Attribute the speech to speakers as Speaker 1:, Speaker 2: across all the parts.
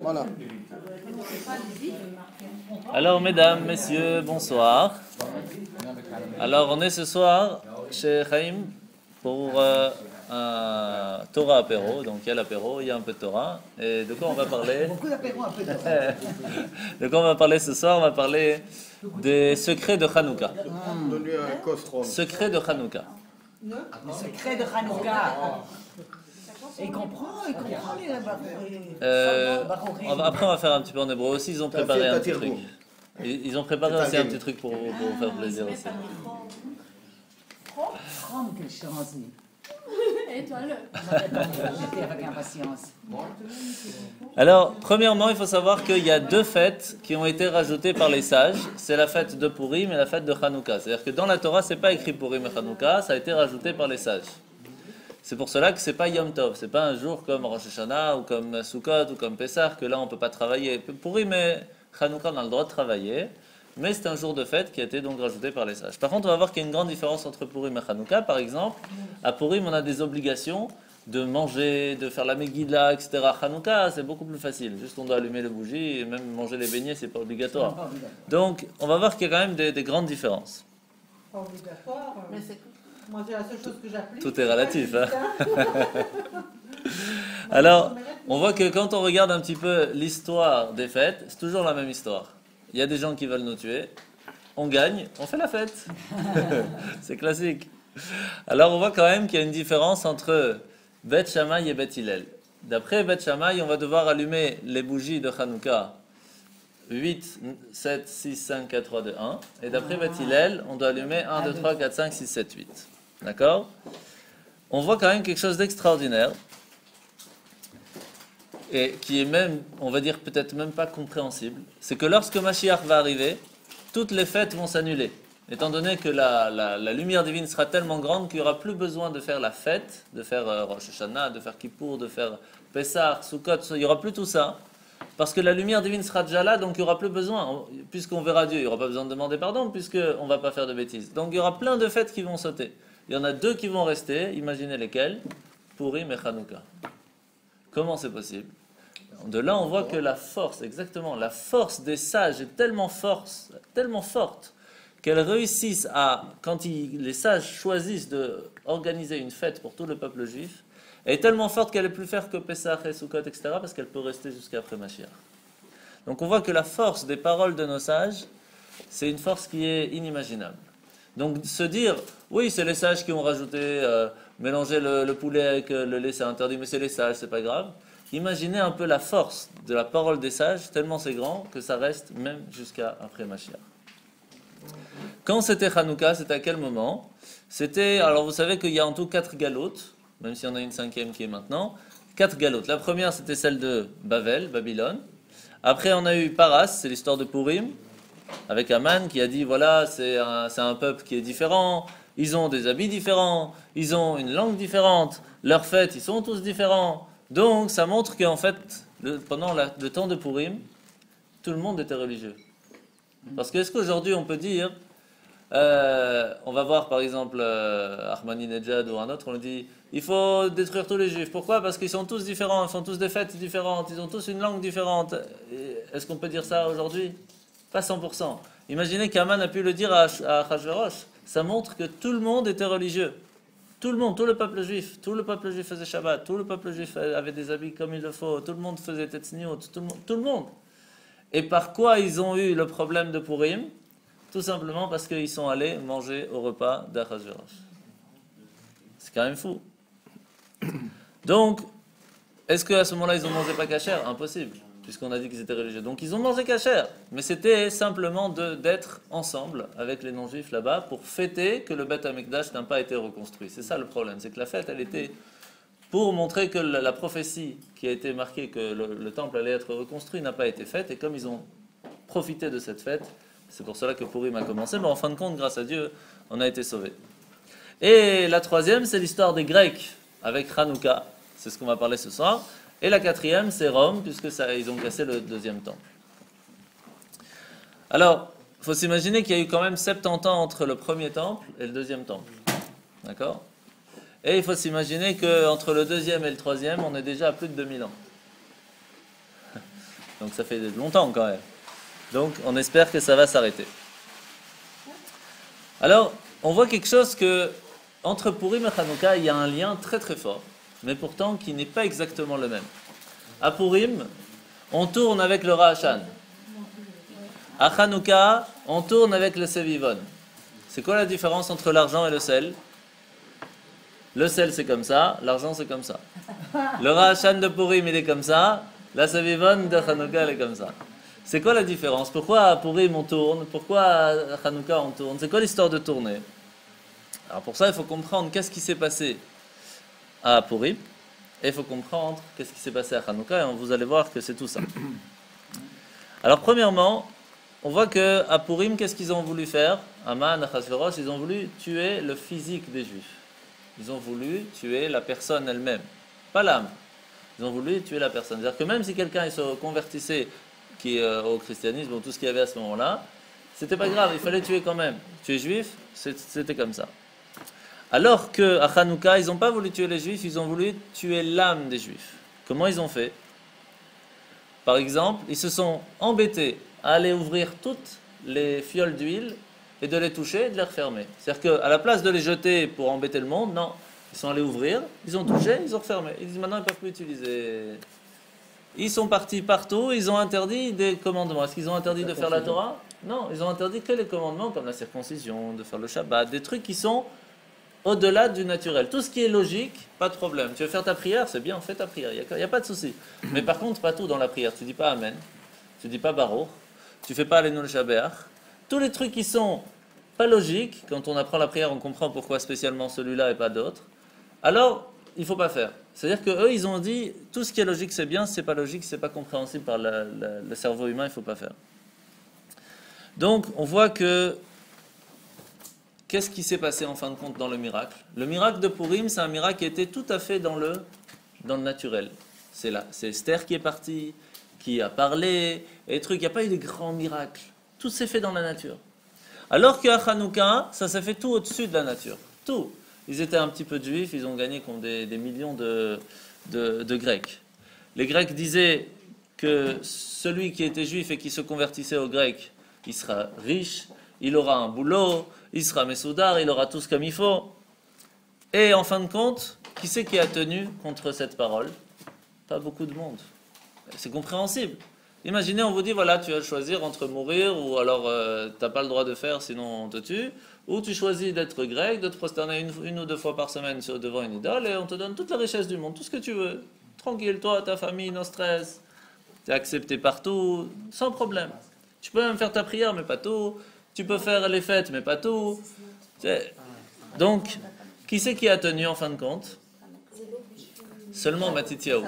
Speaker 1: Voilà.
Speaker 2: Alors, mesdames, messieurs, bonsoir. Alors, on est ce soir chez Chaim pour un Torah apéro. Donc, il y a l'apéro, il y a un peu de Torah. Et de quoi on va parler?
Speaker 3: Beaucoup d'apéro, un peu de Torah.
Speaker 2: De quoi on va parler ce soir? On va parler des secrets de Hanouka.
Speaker 1: Donne-lui un costron.
Speaker 2: Secrets de Hanouka.
Speaker 3: Le secret de Hanouka. Et il comprend les
Speaker 2: Après, on va faire un petit peu en hébreu aussi. Ils ont préparé un petit truc. Ils ont préparé aussi un petit truc pour vous faire plaisir aussi.
Speaker 3: Prends quelle chance.
Speaker 4: Et toi,
Speaker 3: J'étais avec impatience.
Speaker 2: Alors, premièrement, il faut savoir qu'il y a deux fêtes qui ont été rajoutées par les sages. C'est la fête de Purim et la fête de Hanouka. C'est-à-dire que dans la Torah, c'est pas écrit Purim et Hanouka, ça a été rajouté par les sages. C'est pour cela que c'est pas Yom Tov, c'est pas un jour comme Rosh Hashanah ou comme Sukkot ou comme Pessah, que là on peut pas travailler. Purim et Hanouka, on a le droit de travailler, mais c'est un jour de fête qui a été donc rajouté par les sages. Par contre, on va voir qu'il y a une grande différence entre Purim et Hanouka. Par exemple, à Purim, on a des obligations de manger, de faire la Megillah, etc. Hanouka, c'est beaucoup plus facile. Juste on doit allumer les bougies et même manger les beignets, c'est pas obligatoire. Donc, on va voir qu'il y a quand même des grandes différences.
Speaker 5: Pas obligatoire. Mais c'est moi, c'est la seule chose que j'applique.
Speaker 2: Tout est relatif. Hein. Alors, on voit que quand on regarde un petit peu l'histoire des fêtes, c'est toujours la même histoire. Il y a des gens qui veulent nous tuer, on gagne, on fait la fête. C'est classique. Alors, on voit quand même qu'il y a une différence entre Beth Shammai et Beth Hillel. D'après Beth Shammai, on va devoir allumer les bougies de Hanouka 8, 7, 6, 5, 4, 3, 2, 1. Et d'après Beth Hillel, on doit allumer 1, 2, 3, 4, 5, 6, 7, 8. D'accord? On voit quand même quelque chose d'extraordinaire et qui est même, on va dire peut-être même pas compréhensible. C'est que lorsque Mashiach va arriver, toutes les fêtes vont s'annuler. Étant donné que la lumière divine sera tellement grande qu'il n'y aura plus besoin de faire la fête, de faire Rosh Hashanah, de faire Kippour, de faire Pessah, Sukkot, il n'y aura plus tout ça. Parce que la lumière divine sera déjà là, donc il n'y aura plus besoin. Puisqu'on verra Dieu, il n'y aura pas besoin de demander pardon, puisqu'on ne va pas faire de bêtises. Donc il y aura plein de fêtes qui vont sauter. Il y en a deux qui vont rester, imaginez lesquelles, Purim et Hanouka. Comment c'est possible? De là, on voit que la force, exactement, la force des sages est tellement forte qu'elles réussissent à, quand les sages choisissent d'organiser une fête pour tout le peuple juif, elle est tellement forte qu'elle ne peut plus faire que Pessah et Sukkot, etc., parce qu'elle peut rester jusqu'après Mashiach. Donc on voit que la force des paroles de nos sages, c'est une force qui est inimaginable. Donc se dire, oui, c'est les sages qui ont rajouté, mélanger le poulet avec le lait, c'est interdit, mais c'est les sages, c'est pas grave. Imaginez un peu la force de la parole des sages, tellement c'est grand que ça reste même jusqu'à après Mashiach. Quand c'était Hanouka, c'était à quel moment? C'était, alors vous savez qu'il y a en tout 4 galoutes, même s'il y en a une 5e qui est maintenant. 4 galoutes. La première, c'était celle de Bavel, Babylone. Après, on a eu Paras, c'est l'histoire de Purim, avec Aman qui a dit, voilà, c'est un peuple qui est différent, ils ont des habits différents, ils ont une langue différente, leurs fêtes, ils sont tous différents. Donc, ça montre qu'en fait, pendant le temps de Purim, tout le monde était religieux. Parce que est-ce qu'aujourd'hui, on peut dire, on va voir par exemple Ahmadinejad ou un autre, on lui dit il faut détruire tous les juifs. Pourquoi? Parce qu'ils sont tous différents, ils font tous des fêtes différentes, ils ont tous une langue différente. Est-ce qu'on peut dire ça aujourd'hui? Pas 100%. Imaginez qu'Aman a pu le dire à Achashverosh. Ça montre que tout le monde était religieux. Tout le monde, tout le peuple juif faisait Shabbat, tout le peuple juif avait des habits comme il le faut, tout le monde faisait Tetzniot, tout le monde. Et par quoi ils ont eu le problème de Purim? Tout simplement parce qu'ils sont allés manger au repas d'Achashverosh. C'est quand même fou. Donc, est-ce qu'à ce moment-là, ils ont mangé pas cachère? Impossible, puisqu'on a dit qu'ils étaient religieux. Donc, ils ont mangé cachère. Mais c'était simplement d'être ensemble avec les non-juifs là-bas pour fêter que le Beth Amikdash n'a pas été reconstruit. C'est ça le problème. C'est que la fête, elle était pour montrer que la prophétie qui a été marquée que le temple allait être reconstruit n'a pas été faite. Et comme ils ont profité de cette fête, c'est pour cela que Purim a commencé, mais en fin de compte, grâce à Dieu, on a été sauvés. Et la troisième, c'est l'histoire des Grecs avec Hanouka. C'est ce qu'on va parler ce soir. Et la quatrième, c'est Rome, puisque ils ont cassé le deuxième temple. Alors, il faut s'imaginer qu'il y a eu quand même 70 ans entre le premier temple et le deuxième temple. D'accord? Et il faut s'imaginer qu'entre le deuxième et le troisième, on est déjà à plus de 2000 ans. Donc ça fait longtemps quand même. Donc on espère que ça va s'arrêter. Alors, on voit quelque chose que, entre Purim et Hanouka, il y a un lien très très fort, mais pourtant qui n'est pas exactement le même. À Purim, on tourne avec le Ra'ashan. À Hanouka, on tourne avec le Sevivon. C'est quoi la différence entre l'argent et le sel? Le sel c'est comme ça, l'argent c'est comme ça. Le Ra'ashan de Purim il est comme ça, la Sevivon de Hanouka elle est comme ça. C'est quoi la différence? Pourquoi à Purim on tourne? Pourquoi à Hanouka on tourne? C'est quoi l'histoire de tourner? Alors pour ça il faut comprendre qu'est-ce qui s'est passé à Purim et il faut comprendre qu'est-ce qui s'est passé à Hanouka et vous allez voir que c'est tout ça. Alors premièrement, on voit que à Purim, qu'est-ce qu'ils ont voulu faire? Aman, Achashverosh, ils ont voulu tuer le physique des Juifs. Ils ont voulu tuer la personne elle-même, pas l'âme. Ils ont voulu tuer la personne. C'est-à-dire que même si quelqu'un il se convertissait au christianisme ou tout ce qu'il y avait à ce moment-là, c'était pas grave, il fallait tuer quand même. Tu es juif, c'était comme ça. Alors qu'à Hanouka, ils n'ont pas voulu tuer les Juifs, ils ont voulu tuer l'âme des Juifs. Comment ils ont fait? Par exemple, ils se sont embêtés à aller ouvrir toutes les fioles d'huile et de les toucher et de les refermer. C'est-à-dire qu'à la place de les jeter pour embêter le monde, non. Ils sont allés ouvrir, ils ont touché, ils ont refermé. Ils disent maintenant ils ne peuvent plus utiliser. Ils sont partis partout, ils ont interdit des commandements. Est-ce qu'ils ont interdit de faire la Torah? Non, ils ont interdit que les commandements comme la circoncision, de faire le Shabbat, des trucs qui sont au-delà du naturel. Tout ce qui est logique, pas de problème. Tu veux faire ta prière, c'est bien, fais ta prière, il n'y a pas de souci. Mais par contre, pas tout dans la prière. Tu dis pas Amen, tu dis pas Baruch, tu fais pas Alenu Shabbat. Tous les trucs qui sont pas logiques, quand on apprend la prière, on comprend pourquoi spécialement celui-là et pas d'autres. Alors, il faut pas faire. C'est-à-dire que eux, ils ont dit tout ce qui est logique, c'est bien, c'est pas logique, c'est pas compréhensible par le cerveau humain, il faut pas faire. Donc, on voit que qu'est-ce qui s'est passé en fin de compte dans le miracle? Le miracle de Purim, c'est un miracle qui était tout à fait dans le naturel. C'est là, c'est Esther qui est partie, qui a parlé, et les trucs, il n'y a pas eu de grands miracles. Tout s'est fait dans la nature. Alors qu'à Hanouka, ça s'est fait tout au-dessus de la nature. Tout. Ils étaient un petit peu de juifs, ils ont gagné contre des millions de Grecs. Les Grecs disaient que celui qui était juif et qui se convertissait aux Grecs, il sera riche, il aura un boulot, il sera messoudar, il aura tout ce comme il faut. Et en fin de compte, qui c'est qui a tenu contre cette parole? Pas beaucoup de monde. C'est compréhensible. Imaginez, on vous dit, voilà, tu vas choisir entre mourir ou alors tu n'as pas le droit de faire, sinon on te tue, ou tu choisis d'être grec, de te prosterner une ou deux fois par semaine devant une idole et on te donne toute la richesse du monde, tout ce que tu veux. Tranquille, toi, ta famille, no stress. Tu es accepté partout, sans problème. Tu peux même faire ta prière, mais pas tout. Tu peux faire les fêtes, mais pas tout. Donc, qui c'est qui a tenu en fin de compte? Seulement Matityahu.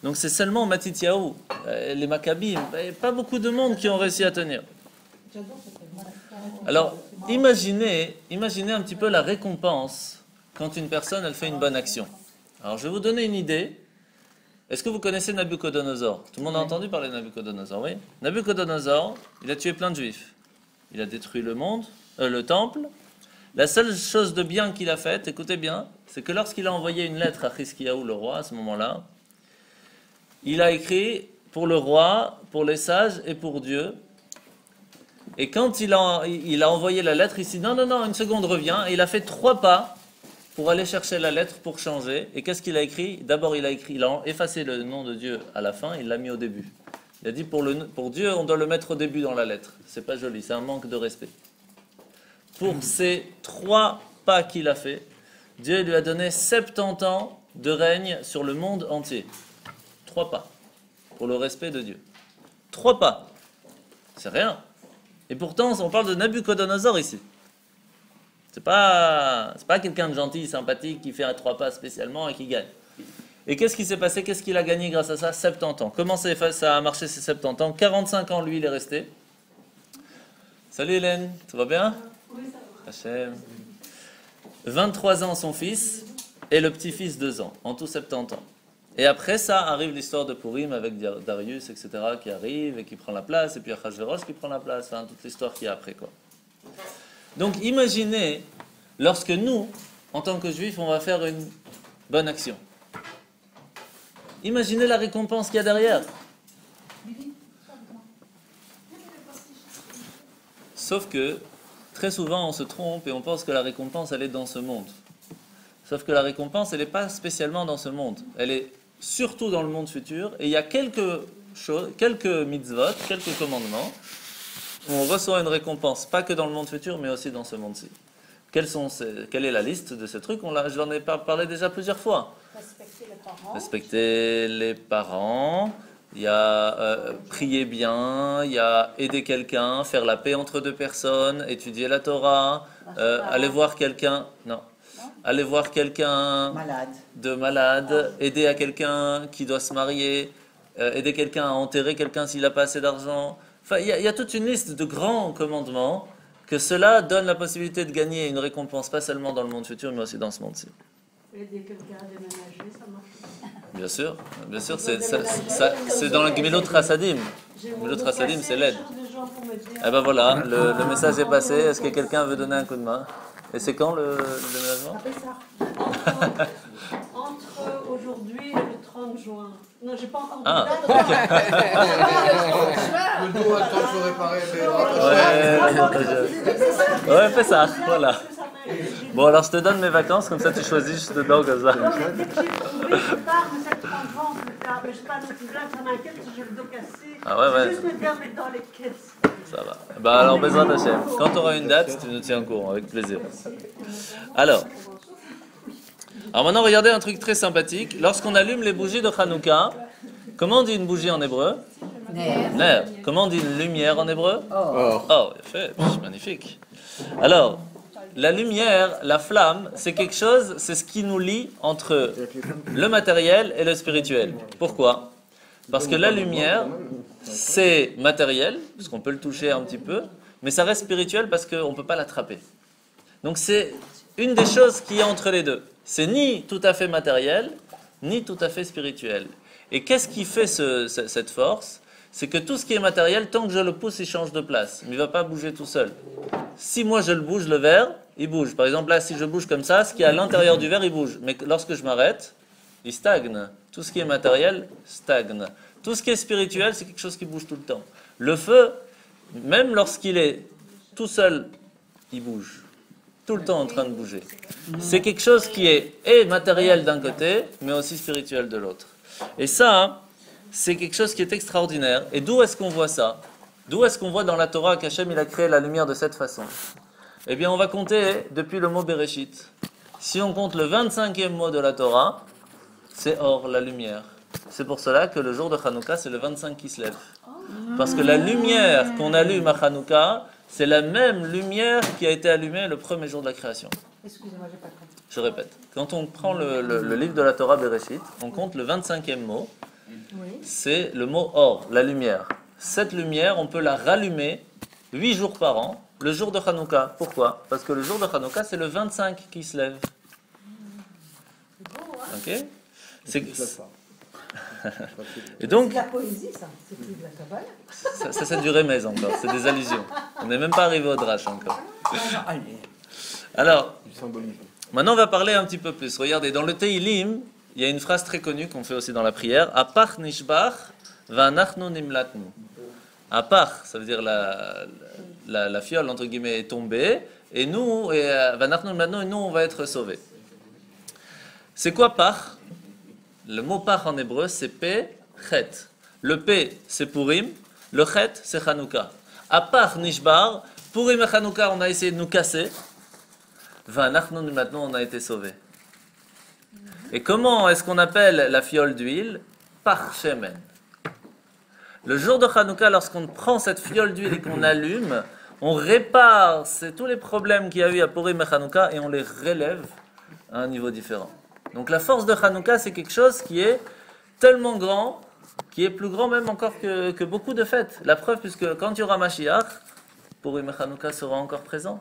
Speaker 2: Donc c'est seulement Matityahu, les Maccabim, pas beaucoup de monde qui ont réussi à tenir. Alors, imaginez un petit peu la récompense quand une personne elle fait une bonne action. Alors je vais vous donner une idée. Est-ce que vous connaissez Nabucodonosor? Tout le monde a entendu parler de Nabucodonosor, oui? Nabucodonosor, il a tué plein de juifs. Il a détruit le temple. La seule chose de bien qu'il a faite, écoutez bien, c'est que lorsqu'il a envoyé une lettre à Chizkiyahu, le roi, à ce moment-là, il a écrit pour le roi, pour les sages et pour Dieu. Et quand il a envoyé la lettre, il s'est dit non, une seconde, reviens. Et il a fait 3 pas pour aller chercher la lettre pour changer. Et qu'est-ce qu'il a écrit? D'abord, il a effacé le nom de Dieu à la fin, il l'a mis au début. Il a dit pour Dieu, on doit le mettre au début dans la lettre. C'est pas joli, c'est un manque de respect. Pour ces 3 pas qu'il a fait, Dieu lui a donné 70 ans de règne sur le monde entier. 3 pas. Pour le respect de Dieu. 3 pas. C'est rien. Et pourtant, on parle de Nabucodonosor ici. C'est pas quelqu'un de gentil, sympathique, qui fait 3 pas spécialement et qui gagne. Et qu'est-ce qui s'est passé? Qu'est-ce qu'il a gagné grâce à ça? 70 ans. Comment ça a marché ces 70 ans? 45 ans, lui, il est resté. Salut Hélène, tout va bien? Oui, ça va. Hachem. 23 ans, son fils, et le petit-fils, 2 ans. En tout, 70 ans. Et après ça, arrive l'histoire de Purim avec Darius, etc., qui arrive et qui prend la place, et puis Achashverosh qui prend la place, enfin, toute l'histoire qui est après, quoi. Donc, imaginez, lorsque nous, en tant que juifs, on va faire une bonne action. Imaginez la récompense qu'il y a derrière. Sauf que, très souvent, on se trompe et on pense que la récompense, elle est dans ce monde. Sauf que la récompense, elle n'est pas spécialement dans ce monde. Elle est surtout dans le monde futur. Et il y a quelques choses, quelques mitzvot, quelques commandements, où on reçoit une récompense, pas que dans le monde futur, mais aussi dans ce monde-ci. Quelle est la liste de ces trucs? Je l'en ai parlé déjà plusieurs fois.
Speaker 4: Respecter les parents.
Speaker 2: Respecter les parents, il y a prier bien, il y a aider quelqu'un, faire la paix entre deux personnes, étudier la Torah, aller voir quelqu'un, aller voir quelqu'un de malade, aider à quelqu'un qui doit se marier, aider quelqu'un à enterrer quelqu'un s'il n'a pas assez d'argent. Enfin, il y a toute une liste de grands commandements que cela donne la possibilité de gagner une récompense, pas seulement dans le monde futur, mais aussi dans ce monde-ci.
Speaker 5: Aider quelqu'un à déménager, ça marche.
Speaker 2: Bien sûr, c'est dans le Gemilut Chasadim. Gemilut Chasadim, c'est l'aide. Eh ben voilà, le message est passé. Est-ce que quelqu'un veut donner un coup de main? Et c'est quand le déménagement?
Speaker 5: Entre aujourd'hui et le 30 juin. Non, j'ai pas encore de
Speaker 2: Ah,
Speaker 5: date.
Speaker 1: Le dos a le temps de se réparer, mais
Speaker 2: Ouais, fais ça, voilà. Bon, alors je te donne mes vacances, comme ça tu choisis juste dedans comme ça.
Speaker 5: Non, mais dès que j'ai trouvé, je pars, mais ça 30 juin, on peut faire. Mais je sais pas, ça m'inquiète si j'ai le dos cassé.
Speaker 2: Ah ouais.
Speaker 5: Juste me bien mettre dans les caisses.
Speaker 2: Ça va. Bah alors, Bezrat Hashem. Quand tu auras une date, tu nous tiens au courant, avec plaisir. Alors maintenant, regardez un truc très sympathique. Lorsqu'on allume les bougies de Hanouka, comment on dit une bougie en hébreu? Ner. Comment on dit une lumière en hébreu? Oh, fait, magnifique. Alors, la lumière, la flamme, c'est quelque chose, c'est ce qui nous lie entre le matériel et le spirituel. Pourquoi? Parce que la lumière, c'est matériel, parce qu'on peut le toucher un petit peu, mais ça reste spirituel parce qu'on ne peut pas l'attraper. Donc c'est une des choses qui est entre les deux. C'est ni tout à fait matériel, ni tout à fait spirituel. Et qu'est-ce qui fait cette force? C'est que tout ce qui est matériel, tant que je le pousse, il change de place. Mais il ne va pas bouger tout seul. Si moi je le bouge, le verre, il bouge. Par exemple, là, si je bouge comme ça, ce qui est à l'intérieur du verre, il bouge. Mais lorsque je m'arrête, il stagne. Tout ce qui est matériel stagne. Tout ce qui est spirituel, c'est quelque chose qui bouge tout le temps. Le feu, même lorsqu'il est tout seul, il bouge. Tout le temps en train de bouger. C'est quelque chose qui est matériel d'un côté, mais aussi spirituel de l'autre. Et ça, c'est quelque chose qui est extraordinaire. Et d'où est-ce qu'on voit ça? D'où est-ce qu'on voit dans la Torah qu'Hachem il a créé la lumière de cette façon? Eh bien, on va compter depuis le mot Bereshit. Si on compte le 25e mot de la Torah, c'est Or, la lumière. C'est pour cela que le jour de Hanouka, c'est le 25 qui se lève. Parce que la lumière qu'on allume à Hanouka, c'est la même lumière qui a été allumée le premier jour de la création.
Speaker 5: Excusez-moi, j'ai pas compris.
Speaker 2: Je répète. Quand on prend le livre de la Torah Bereshit, on compte le 25e mot. C'est le mot Or, la lumière. Cette lumière, on peut la rallumer 8 jours par an, le jour de Hanouka. Pourquoi? Parce que le jour de Hanouka, c'est le 25 qui se lève. Ok? Et donc,
Speaker 5: C'est de la poésie, ça. C'est plus de la Kabbalah.
Speaker 2: ça c'est du remez encore, c'est des allusions. On n'est même pas arrivé au drash encore. Alors, maintenant on va parler un petit peu plus. Regardez, dans le Teilim, il y a une phrase très connue qu'on fait aussi dans la prière. Apach nishbach va'anachnu nimlatnu. Apach, ça veut dire la fiole entre guillemets est tombée, et nous, va'anachnu nimlatnu, et nous on va être sauvés. C'est quoi pach? Le mot pach en hébreu, c'est P, Chet. Le P, c'est Purim. Le Chet, c'est Hanouka. À part Nishbar, Purim et Hanouka, on a essayé de nous casser. Maintenant, on a été sauvés. Et comment est-ce qu'on appelle la fiole d'huile? Par Shemen. Le jour de Hanouka, lorsqu'on prend cette fiole d'huile et qu'on allume, on répare tous les problèmes qu'il y a eu à Purim et Hanouka et on les relève à un niveau différent. Donc la force de Hanouka, c'est quelque chose qui est tellement grand, qui est plus grand même encore que beaucoup de fêtes. La preuve, puisque quand il y aura Mashiach, Purim et Hanouka sera encore présent.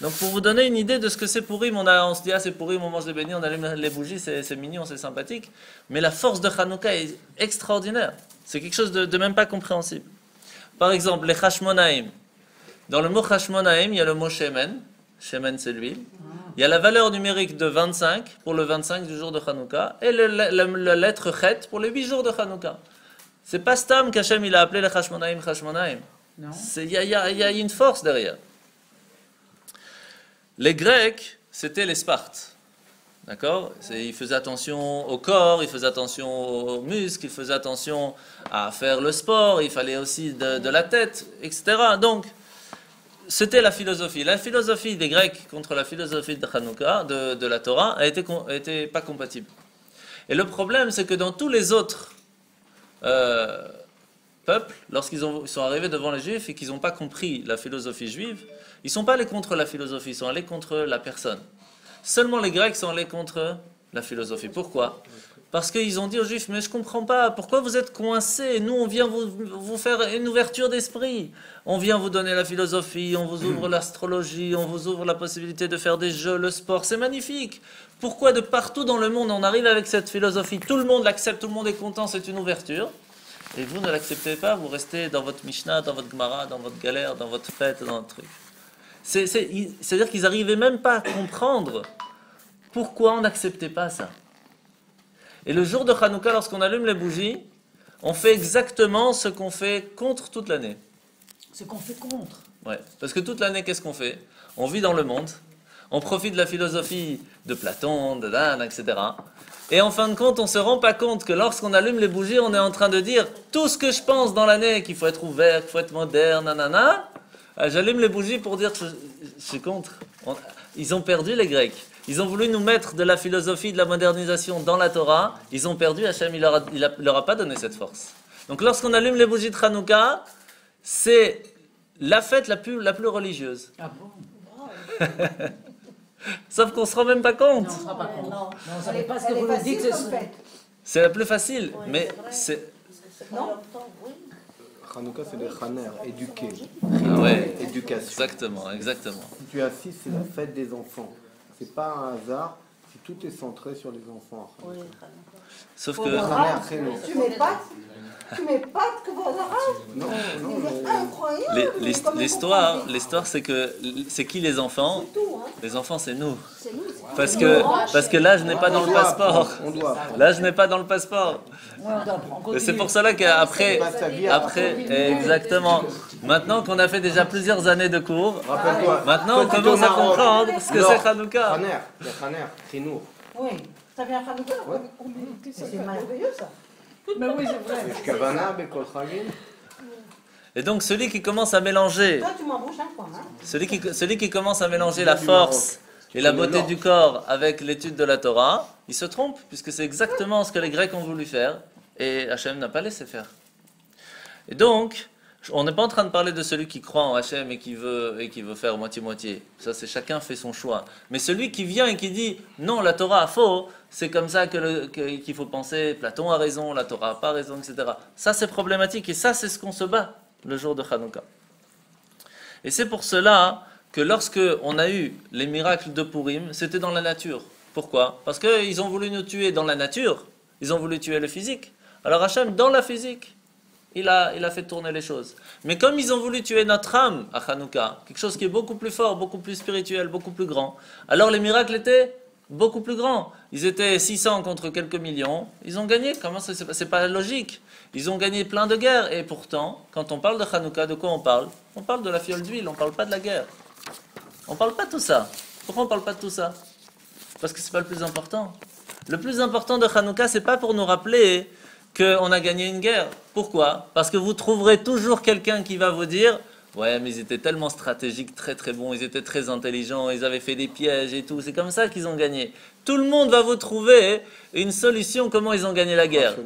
Speaker 2: Donc pour vous donner une idée de ce que c'est Purim, on se dit, c'est Purim, on mange les bénis, on allume les bougies, c'est mignon, c'est sympathique. Mais la force de Hanouka est extraordinaire. C'est quelque chose de même pas compréhensible. Par exemple, les Hashmonaïm. Dans le mot Hashmonaïm, il y a le mot Shemen. Shemen, c'est l'huile. Il y a la valeur numérique de 25 pour le 25 du jour de Hanouka et la lettre Chet pour les 8 jours de Hanouka. C'est pas Stam qu'Hachem il a appelé les Chashmonaïm Chashmonaïm.
Speaker 3: Non.
Speaker 2: Il y a une force derrière. Les Grecs, c'était les Spartes. D'accord? Ils faisaient attention au corps, ils faisaient attention aux muscles, ils faisaient attention à faire le sport, il fallait aussi de la tête, etc. Donc, c'était la philosophie. La philosophie des Grecs contre la philosophie de Hanouka, de la Torah, a été pas compatible. Et le problème, c'est que dans tous les autres peuples, lorsqu'ils sont arrivés devant les Juifs et qu'ils n'ont pas compris la philosophie juive, ils ne sont pas allés contre la philosophie, ils sont allés contre la personne. Seulement les Grecs sont allés contre la philosophie. Pourquoi? Parce qu'ils ont dit aux Juifs, mais je ne comprends pas, pourquoi vous êtes coincés? Nous, on vient vous faire une ouverture d'esprit. On vient vous donner la philosophie, on vous ouvre l'astrologie, on vous ouvre la possibilité de faire des jeux, le sport, c'est magnifique. Pourquoi de partout dans le monde, on arrive avec cette philosophie, tout le monde l'accepte, tout le monde est content, c'est une ouverture, et vous ne l'acceptez pas, vous restez dans votre Mishnah, dans votre Gemara, dans votre galère, dans votre fête, dans votre truc. C'est-à-dire qu'ils n'arrivaient même pas à comprendre pourquoi on n'acceptait pas ça. Et le jour de Hanouka, lorsqu'on allume les bougies, on fait exactement ce qu'on fait contre toute l'année.
Speaker 3: Ce qu'on fait contre.
Speaker 2: Ouais. Parce que toute l'année, qu'est-ce qu'on fait? On vit dans le monde, on profite de la philosophie de Platon, de Dan, etc. Et en fin de compte, on ne se rend pas compte que lorsqu'on allume les bougies, on est en train de dire tout ce que je pense dans l'année, qu'il faut être ouvert, qu'il faut être moderne, nanana. J'allume les bougies pour dire que je suis contre. Ils ont perdu les Grecs. Ils ont voulu nous mettre de la philosophie, de la modernisation dans la Torah. Ils ont perdu, Hachem, il leur a pas donné cette force. Donc lorsqu'on allume les bougies de Hanouka, c'est la fête la plus religieuse.
Speaker 3: Ah bon?
Speaker 2: Sauf qu'on ne se rend même pas compte.
Speaker 3: Non, on ne se rend pas compte.
Speaker 5: Non.
Speaker 3: Non, on ne savait pas ce que vous nous dites.
Speaker 2: C'est la plus facile, mais c'est...
Speaker 5: Non.
Speaker 1: Hanouka, c'est le Haner, éduquer.
Speaker 2: Ah ouais,
Speaker 1: Éducation.
Speaker 2: exactement.
Speaker 1: Si tu assistes, c'est la fête des enfants. C'est pas un hasard si tout est centré sur les enfants.
Speaker 2: Sauf
Speaker 5: Pour
Speaker 2: que...
Speaker 5: le
Speaker 1: Haner,
Speaker 5: rap,
Speaker 1: Cheno.
Speaker 5: tu mets pas que vos arabes.
Speaker 1: Non, non,
Speaker 5: Il est
Speaker 1: mais...
Speaker 5: incroyable. Comme
Speaker 2: L'histoire, c'est que c'est qui les enfants?
Speaker 5: c'est tout, hein.
Speaker 2: Les enfants, c'est nous.
Speaker 5: C'est nous.
Speaker 2: Parce que l'âge n'est pas dans le passeport.
Speaker 1: On doit apprendre.
Speaker 2: L'âge n'est pas dans le passeport.
Speaker 3: Ouais, on
Speaker 2: Et c'est
Speaker 3: continue.
Speaker 2: pour cela qu'après,
Speaker 1: Passe ta vie à
Speaker 2: exactement. Maintenant qu'on a fait déjà plusieurs années de cours,
Speaker 1: Rappelle-toi.
Speaker 2: maintenant on
Speaker 1: Toi, tu
Speaker 2: commence à
Speaker 1: tournes en rond.
Speaker 2: comprendre ce que
Speaker 1: Non.
Speaker 2: c'est Hanouka.
Speaker 1: Haner, il y a Haner, Chinour.
Speaker 5: Oui. Ça vient à Hanouka.
Speaker 1: Ouais.
Speaker 5: C'est merveilleux, ça.
Speaker 3: Mais oui, c'est vrai.
Speaker 1: יש כוונה בכל חגים?
Speaker 2: Et donc celui qui commence à mélanger,
Speaker 5: Toi, tu m'embauches un coin, hein.
Speaker 2: celui qui commence à mélanger la force et la beauté du corps avec l'étude de la Torah, il se trompe, puisque c'est exactement ce que les Grecs ont voulu faire, et Hachem n'a pas laissé faire. Et donc, on n'est pas en train de parler de celui qui croit en Hachem et qui veut faire moitié-moitié. Ça, c'est chacun fait son choix. Mais celui qui vient et qui dit non, la Torah a faux, c'est comme ça qu'il faut penser, Platon a raison, la Torah n'a pas raison, etc. Ça, c'est problématique et ça, c'est ce qu'on se bat le jour de Hanouka. Et c'est pour cela que lorsque on a eu les miracles de Purim, c'était dans la nature. Pourquoi? Parce qu'ils ont voulu nous tuer dans la nature, ils ont voulu tuer le physique. Alors Hachem, dans la physique, il a fait tourner les choses. Mais comme ils ont voulu tuer notre âme à Hanouka, quelque chose qui est beaucoup plus fort, beaucoup plus spirituel, beaucoup plus grand, alors les miracles étaient beaucoup plus grands. Ils étaient 600 contre quelques millions, ils ont gagné. Comment ça, c'est pas logique. Ils ont gagné plein de guerres. Et pourtant, quand on parle de Hanouka, de quoi on parle? On parle de la fiole d'huile, on parle pas de la guerre. On parle pas de tout ça. Pourquoi on parle pas de tout ça? Parce que c'est pas le plus important. Le plus important de Hanouka, c'est pas pour nous rappeler qu'on a gagné une guerre. Pourquoi? Parce que vous trouverez toujours quelqu'un qui va vous dire « Ouais, mais ils étaient tellement stratégiques, très très bons, ils étaient très intelligents, ils avaient fait des pièges et tout, c'est comme ça qu'ils ont gagné. » Tout le monde va vous trouver une solution comment ils ont gagné la guerre.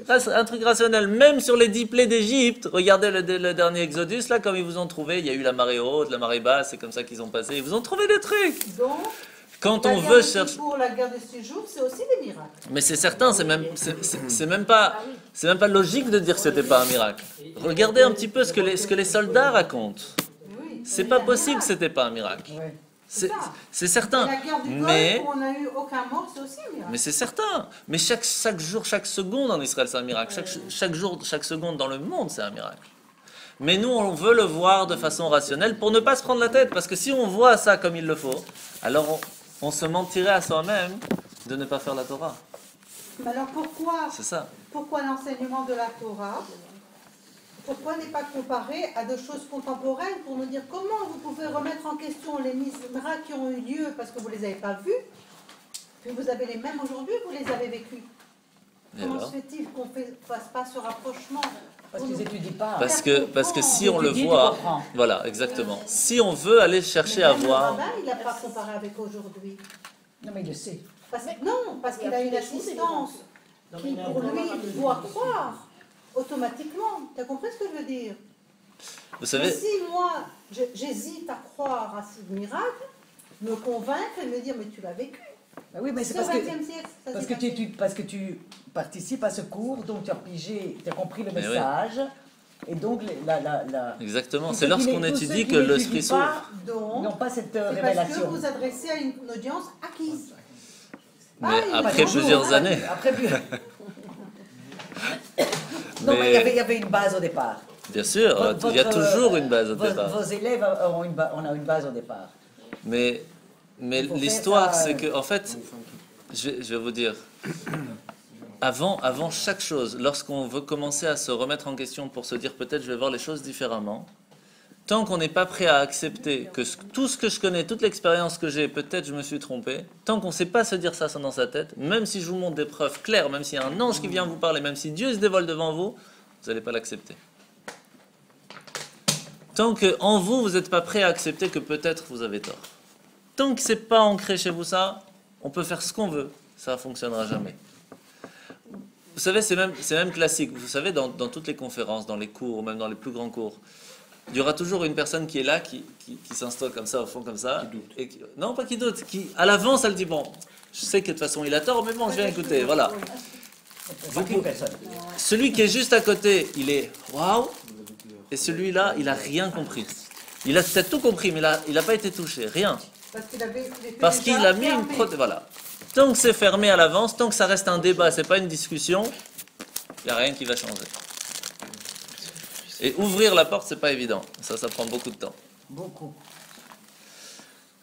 Speaker 2: Ça, c'est un truc rationnel. Même sur les 10 plaies d'Égypte, regardez le dernier Exodus, là, comme ils vous ont trouvé, il y a eu la marée haute, la marée basse, c'est comme ça qu'ils ont passé. Ils vous ont trouvé des trucs.
Speaker 5: Donc,
Speaker 2: Quand
Speaker 5: la
Speaker 2: on
Speaker 5: guerre
Speaker 2: veut
Speaker 5: de
Speaker 2: chercher...
Speaker 5: Kippour, la guerre de ce jour, c'est aussi des miracles.
Speaker 2: Mais c'est certain, c'est même pas logique de dire que c'était pas un miracle. Regardez un petit peu ce que les soldats racontent.
Speaker 5: Oui.
Speaker 2: C'est pas possible que c'était pas un miracle.
Speaker 3: Ouais.
Speaker 2: C'est certain.
Speaker 5: La guerre du Golfe,
Speaker 2: Mais
Speaker 5: où on n'a eu aucun mort, c'est aussi un miracle.
Speaker 2: c'est certain. Mais chaque jour, chaque seconde en Israël, c'est un miracle. Chaque jour, chaque seconde dans le monde, c'est un miracle. Mais nous, on veut le voir de façon rationnelle pour ne pas se prendre la tête. Parce que si on voit ça comme il le faut, alors on se mentirait à soi-même de ne pas faire la Torah.
Speaker 5: Mais alors
Speaker 2: C'est ça.
Speaker 5: pourquoi l'enseignement de la Torah, pourquoi n'est pas comparé à de choses contemporaines pour nous dire comment vous pouvez remettre en question les miracles qui ont eu lieu parce que vous ne les avez pas vus, puis vous avez les mêmes aujourd'hui, vous les avez vécus.
Speaker 2: Et
Speaker 5: Comment
Speaker 2: alors
Speaker 5: se fait-il qu'on ne fasse pas ce rapprochement?
Speaker 3: Parce qu'ils n'étudient pas.
Speaker 2: Parce que si on le
Speaker 3: Étudier, tu
Speaker 2: voit,
Speaker 3: comprends.
Speaker 2: voilà, exactement. Si on veut aller chercher à
Speaker 5: Même le
Speaker 2: voir,
Speaker 5: rabbin, il n'a pas comparé avec aujourd'hui.
Speaker 3: Non, mais il le sait.
Speaker 5: Parce qu'il a une assistance qui, pour lui, doit croire automatiquement. Tu as compris ce que je veux dire?
Speaker 2: vous savez,
Speaker 5: Mais si moi, j'hésite à croire à ce miracle, me convaincre et me dire, mais tu l'as vécu.
Speaker 3: Bah oui, mais c'est
Speaker 5: C'est au
Speaker 3: parce que,
Speaker 5: XXe siècle. Ça
Speaker 3: parce,
Speaker 5: s'est
Speaker 3: que
Speaker 5: passé.
Speaker 3: parce que tu participes à ce cours, donc tu as pigé, tu as compris le
Speaker 2: Mais oui.
Speaker 3: message. Et donc,
Speaker 2: exactement.
Speaker 3: tous
Speaker 2: C'est
Speaker 3: ceux qui
Speaker 2: lorsqu'on
Speaker 3: n'é- tous ceux
Speaker 2: étudie
Speaker 3: qui
Speaker 2: que
Speaker 3: n'étudient
Speaker 2: l'esprit
Speaker 3: pas
Speaker 2: s'ouvre.
Speaker 5: Donc,
Speaker 3: n'ont pas cette
Speaker 5: c'est parce que
Speaker 3: révélation.
Speaker 5: vous adressez à une audience acquise.
Speaker 2: Mais
Speaker 5: il
Speaker 2: après
Speaker 5: va toujours,
Speaker 2: plusieurs
Speaker 5: hein.
Speaker 2: années.
Speaker 3: Après, non, mais il y avait une base au départ.
Speaker 2: Bien sûr, il y a toujours une base au
Speaker 3: vos,
Speaker 2: départ.
Speaker 3: Vos élèves ont on a une base au départ.
Speaker 2: Mais
Speaker 3: Il faut
Speaker 2: l'histoire,
Speaker 3: faire ça,
Speaker 2: c'est que, en fait, je vais vous dire, avant chaque chose, lorsqu'on veut commencer à se remettre en question pour se dire peut-être je vais voir les choses différemment, tant qu'on n'est pas prêt à accepter que tout ce que je connais, toute l'expérience que j'ai, peut-être je me suis trompé, tant qu'on ne sait pas se dire ça dans sa tête, même si je vous montre des preuves claires, même s'il y a un ange qui vient vous parler, même si Dieu se dévoile devant vous, vous n'allez pas l'accepter. Tant qu'en vous, vous n'êtes pas prêt à accepter que peut-être vous avez tort. Tant que ce n'est pas ancré chez vous ça, on peut faire ce qu'on veut, ça ne fonctionnera jamais. Vous savez, c'est même classique. Vous savez, dans toutes les conférences, dans les cours, même dans les plus grands cours, il y aura toujours une personne qui est là, qui s'installe comme ça, au fond comme ça. Et non, pas qui doute, qui à l'avance, elle dit, bon, je sais que de toute façon il a tort, mais bon, je viens écouter, voilà. Celui qui est juste à côté, il est waouh, et celui-là, il n'a rien compris. Il a peut-être tout compris, mais il n'a pas été touché, rien. Parce qu'il a mis une protéine. Voilà. Tant que c'est fermé à l'avance, tant que ça reste un débat, c'est pas une discussion, il n'y a rien qui va changer. Et ouvrir la porte, c'est pas évident. Ça prend beaucoup de temps.
Speaker 3: Beaucoup.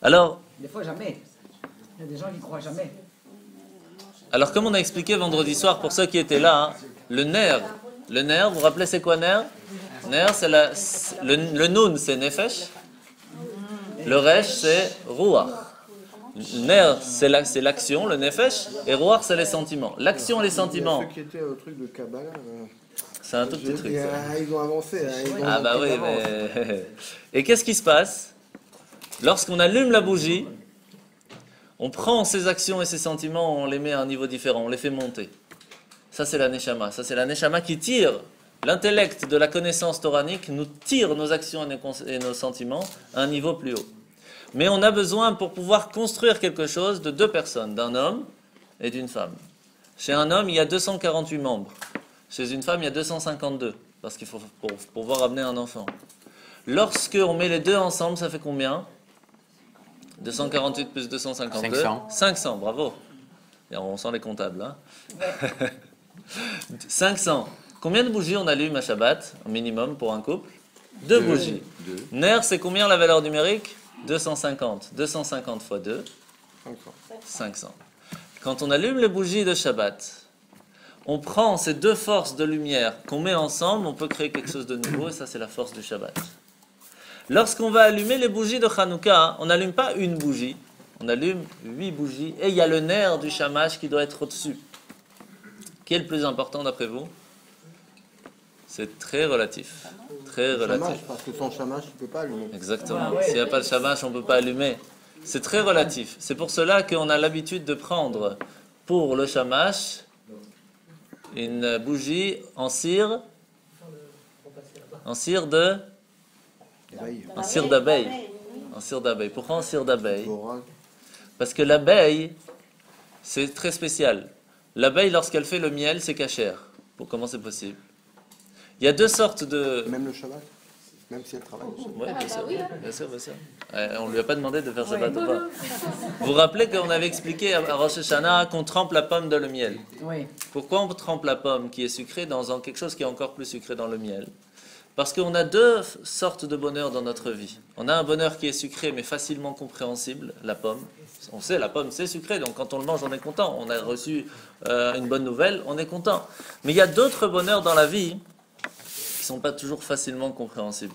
Speaker 2: Alors,
Speaker 3: Des fois, jamais. Il y a des gens qui croient jamais.
Speaker 2: alors comme on a expliqué vendredi soir, pour ceux qui étaient là, hein, le nerf, vous vous rappelez c'est quoi nerf? Nerf, c'est le noun, c'est nefesh. Le resh, c'est ruach. Nerf, c'est l'action, le nefesh, et ruach, c'est les sentiments. L'action et les sentiments,
Speaker 1: Ceux qui étaient au truc de Kabbalah,
Speaker 2: c'est un tout petit truc. Ça.
Speaker 1: ils ont avancé.
Speaker 2: Ah bah oui, mais... Et qu'est-ce qui se passe? Lorsqu'on allume la bougie, on prend ses actions et ses sentiments, on les met à un niveau différent, on les fait monter. Ça c'est la neshama. Ça c'est la neshama qui tire l'intellect de la connaissance toranique, nous tire nos actions et nos sentiments à un niveau plus haut. Mais on a besoin, pour pouvoir construire quelque chose, de deux personnes, d'un homme et d'une femme. Chez un homme, il y a 248 membres. Chez une femme, il y a 252, parce qu'il faut pour pouvoir amener un enfant. Lorsqu'on met les deux ensemble, ça fait combien? 248 plus 252
Speaker 6: 500.
Speaker 2: 500, bravo. Et on sent les comptables. Hein. 500. Combien de bougies on allume à Shabbat, au minimum, pour un couple? Deux bougies. Ner, c'est combien la valeur numérique? 250. 250 fois 2, 500. Quand on allume les bougies de Shabbat, on prend ces deux forces de lumière qu'on met ensemble, on peut créer quelque chose de nouveau, et ça c'est la force du Shabbat. Lorsqu'on va allumer les bougies de Hanouka, on n'allume pas une bougie, on allume 8 bougies, et il y a le nerf du shamash qui doit être au-dessus. Qui est le plus important d'après vous? C'est très relatif. Très relatif.
Speaker 1: Chamash, parce que sans chamash, tu ne peux pas allumer.
Speaker 2: Exactement. S'il n'y a pas de shamash, on ne peut pas allumer. C'est très relatif. C'est pour cela qu'on a l'habitude de prendre pour le shamash une bougie en cire de... En cire d'abeille. En cire d'abeille. Pourquoi en cire d'abeille? Parce que l'abeille, c'est très spécial. L'abeille, lorsqu'elle fait le miel, c'est cachère. Comment c'est possible? Il y a deux sortes de...
Speaker 1: Même le Shabbat? Même si elle travaille.
Speaker 2: Oui, bien sûr. Bien sûr, bien sûr. On ne lui a pas demandé de faire Shabbat ou pas. Vous vous rappelez qu'on avait expliqué à Rosh Hashanah qu'on trempe la pomme dans le miel.
Speaker 3: Oui.
Speaker 2: Pourquoi on trempe la pomme qui est sucrée dans quelque chose qui est encore plus sucré dans le miel? Parce qu'on a deux sortes de bonheur dans notre vie. On a un bonheur qui est sucré mais facilement compréhensible, la pomme. On sait, la pomme, c'est sucré, donc quand on le mange, on est content. On a reçu une bonne nouvelle, on est content. Mais il y a d'autres bonheurs dans la vie qui ne sont pas toujours facilement compréhensibles.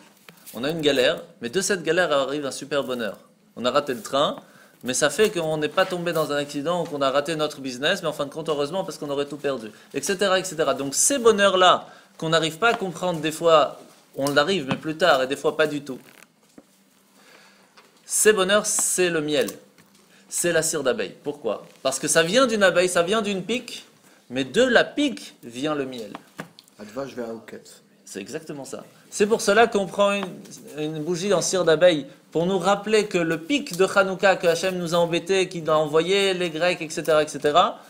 Speaker 2: On a une galère, mais de cette galère arrive un super bonheur. On a raté le train, mais ça fait qu'on n'est pas tombé dans un accident ou qu'on a raté notre business, mais en fin de compte, heureusement, parce qu'on aurait tout perdu, etc., etc. Donc ces bonheurs-là, qu'on n'arrive pas à comprendre des fois, on l'arrive, mais plus tard, et des fois pas du tout. Ces bonheurs, c'est le miel. C'est la cire d'abeille. Pourquoi? Parce que ça vient d'une abeille, ça vient d'une pique, mais de la pique vient le miel.
Speaker 1: Advash vers Auket.
Speaker 2: C'est exactement ça. C'est pour cela qu'on prend une bougie en cire d'abeille, pour nous rappeler que le pic de Hanouka que Hachem nous a embêtés, qu'il a envoyé les Grecs, etc.,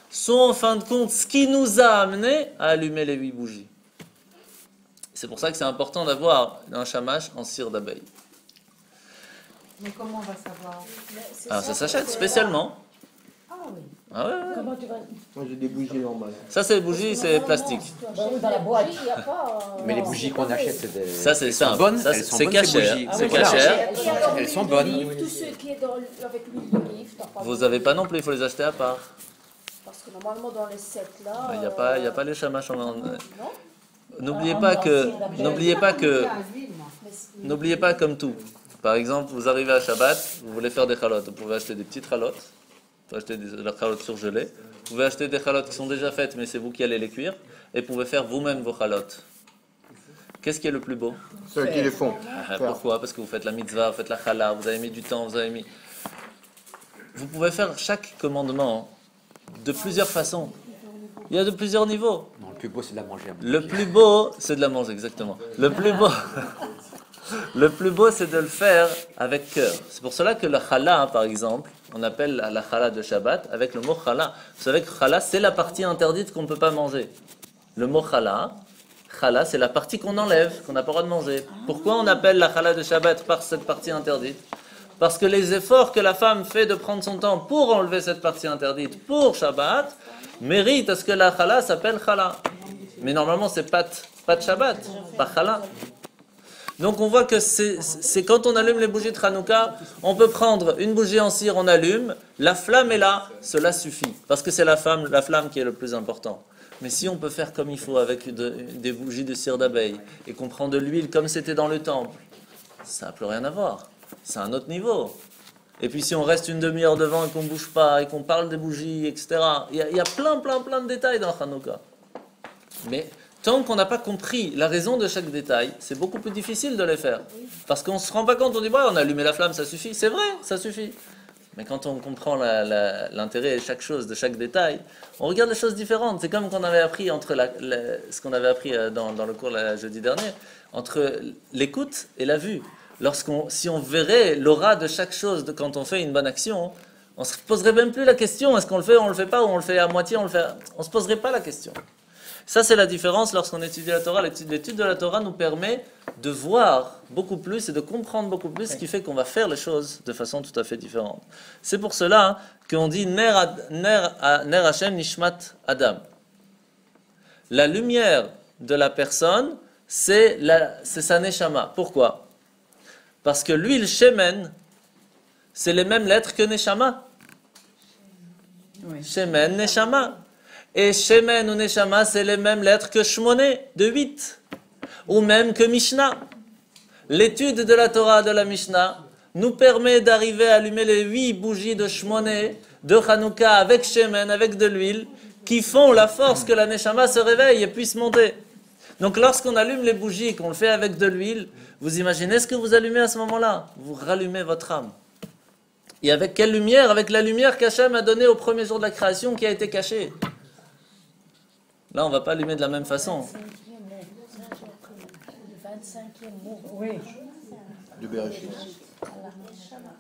Speaker 2: sont en fin de compte ce qui nous a amené à allumer les 8 bougies. C'est pour ça que c'est important d'avoir un shamash en cire d'abeille.
Speaker 5: Mais comment on va savoir?
Speaker 2: Alors ça s'achète spécialement.
Speaker 5: Ah oui.
Speaker 2: Ah ouais.
Speaker 3: Comment tu vas...
Speaker 1: Moi j'ai des bougies normales.
Speaker 2: Ça c'est les bougies, c'est plastique.
Speaker 3: Oui, dans la boîte.
Speaker 4: Il y a pas,
Speaker 6: Mais les bougies qu'on achète, c'est des...
Speaker 2: Ça c'est
Speaker 6: elles sont
Speaker 2: simple.
Speaker 6: bonnes,
Speaker 2: Ça,
Speaker 6: elles sont
Speaker 2: c'est
Speaker 6: bonnes, ces
Speaker 2: cachère.
Speaker 6: bougies.
Speaker 2: C'est
Speaker 6: Voilà.
Speaker 2: cachère.
Speaker 4: Et alors,
Speaker 6: Elles sont
Speaker 4: l'huile
Speaker 6: bonnes.
Speaker 4: d'olive, tout ce qui est avec l'huile d'olive, t'as pas
Speaker 2: Vous
Speaker 4: besoin.
Speaker 2: avez pas non plus, il faut les acheter à part.
Speaker 4: Parce que normalement, dans les sets là.
Speaker 2: Il n'y a pas les chamash en...
Speaker 4: Non,
Speaker 2: N'oubliez pas que,
Speaker 4: mais
Speaker 2: n'oubliez pas comme tout. Par exemple, vous arrivez à Shabbat, vous voulez faire des chalotes. Vous pouvez acheter des petites chalotes. Vous pouvez acheter des chalotes surgelées. Vous pouvez acheter des chalotes qui sont déjà faites, mais c'est vous qui allez les cuire. Et vous pouvez faire vous-même vos chalotes. Qu'est-ce qui est le plus beau?
Speaker 1: Ceux qui les font.
Speaker 2: Pourquoi? Parce que vous faites la mitzvah, vous faites la chala, vous avez mis du temps, vous avez mis... Vous pouvez faire chaque commandement de plusieurs façons. Il y a de plusieurs niveaux.
Speaker 6: Non, le plus beau, c'est de la manger.
Speaker 2: Le plus beau, c'est de la manger, exactement. Le plus beau, le plus beau, c'est de le faire avec cœur. C'est pour cela que la chala, par exemple, on appelle la chala de Shabbat avec le mot chala. Vous savez que chala, c'est la partie interdite qu'on ne peut pas manger. Le mot chala, c'est la partie qu'on enlève, qu'on n'a pas le droit de manger. Pourquoi on appelle la chala de Shabbat par cette partie interdite? Parce que les efforts que la femme fait de prendre son temps pour enlever cette partie interdite pour Shabbat méritent à ce que la chala s'appelle chala. Mais normalement, c'est pas de Shabbat, pas chala. Donc on voit que c'est quand on allume les bougies de Hanouka, on peut prendre une bougie en cire, on allume, la flamme est là, cela suffit. Parce que c'est la flamme qui est le plus important. Mais si on peut faire comme il faut avec des bougies de cire d'abeille et qu'on prend de l'huile comme c'était dans le temple, ça n'a plus rien à voir. C'est un autre niveau. Et puis si on reste une demi-heure devant et qu'on ne bouge pas et qu'on parle des bougies, etc. Il y a plein de détails dans Hanouka. Mais tant qu'on n'a pas compris la raison de chaque détail, c'est beaucoup plus difficile de les faire. Parce qu'on ne se rend pas compte, on dit, ouais, on a allumé la flamme, ça suffit. C'est vrai, ça suffit. Mais quand on comprend l'intérêt de chaque chose, de chaque détail, on regarde les choses différentes. C'est comme qu'on avait appris ce qu'on avait appris dans le cours jeudi dernier, entre l'écoute et la vue. Si on verrait l'aura de chaque chose quand on fait une bonne action, on ne se poserait même plus la question, est-ce qu'on le fait ou on ne le fait pas, ou on le fait à moitié, on ne se poserait pas la question. Ça, c'est la différence lorsqu'on étudie la Torah. L'étude de la Torah nous permet de voir beaucoup plus et de comprendre beaucoup plus, ce qui fait qu'on va faire les choses de façon tout à fait différente. C'est pour cela qu'on dit Ner Hashem Nishmat Adam. La lumière de la personne, c'est sa Neshama. Pourquoi? Parce que l'huile Shemen, c'est les mêmes lettres que Neshama.
Speaker 3: Oui.
Speaker 2: Shemen, Neshama. Et Shemen ou Neshama, c'est les mêmes lettres que Shmoné, de 8. Ou même que Mishnah. L'étude de la Torah, de la Mishnah, nous permet d'arriver à allumer les 8 bougies de Shmoné, de Hanouka, avec Shemen, avec de l'huile, qui font la force que la Neshama se réveille et puisse monter. Donc lorsqu'on allume les bougies et qu'on le fait avec de l'huile, vous imaginez ce que vous allumez à ce moment-là? Vous rallumez votre âme. Et avec quelle lumière? Avec la lumière qu'Hachem a donnée au premier jour de la création qui a été cachée. Là, on ne va pas allumer de la même façon.
Speaker 4: le 25e mot.
Speaker 3: Oui.
Speaker 1: Du Bereshit.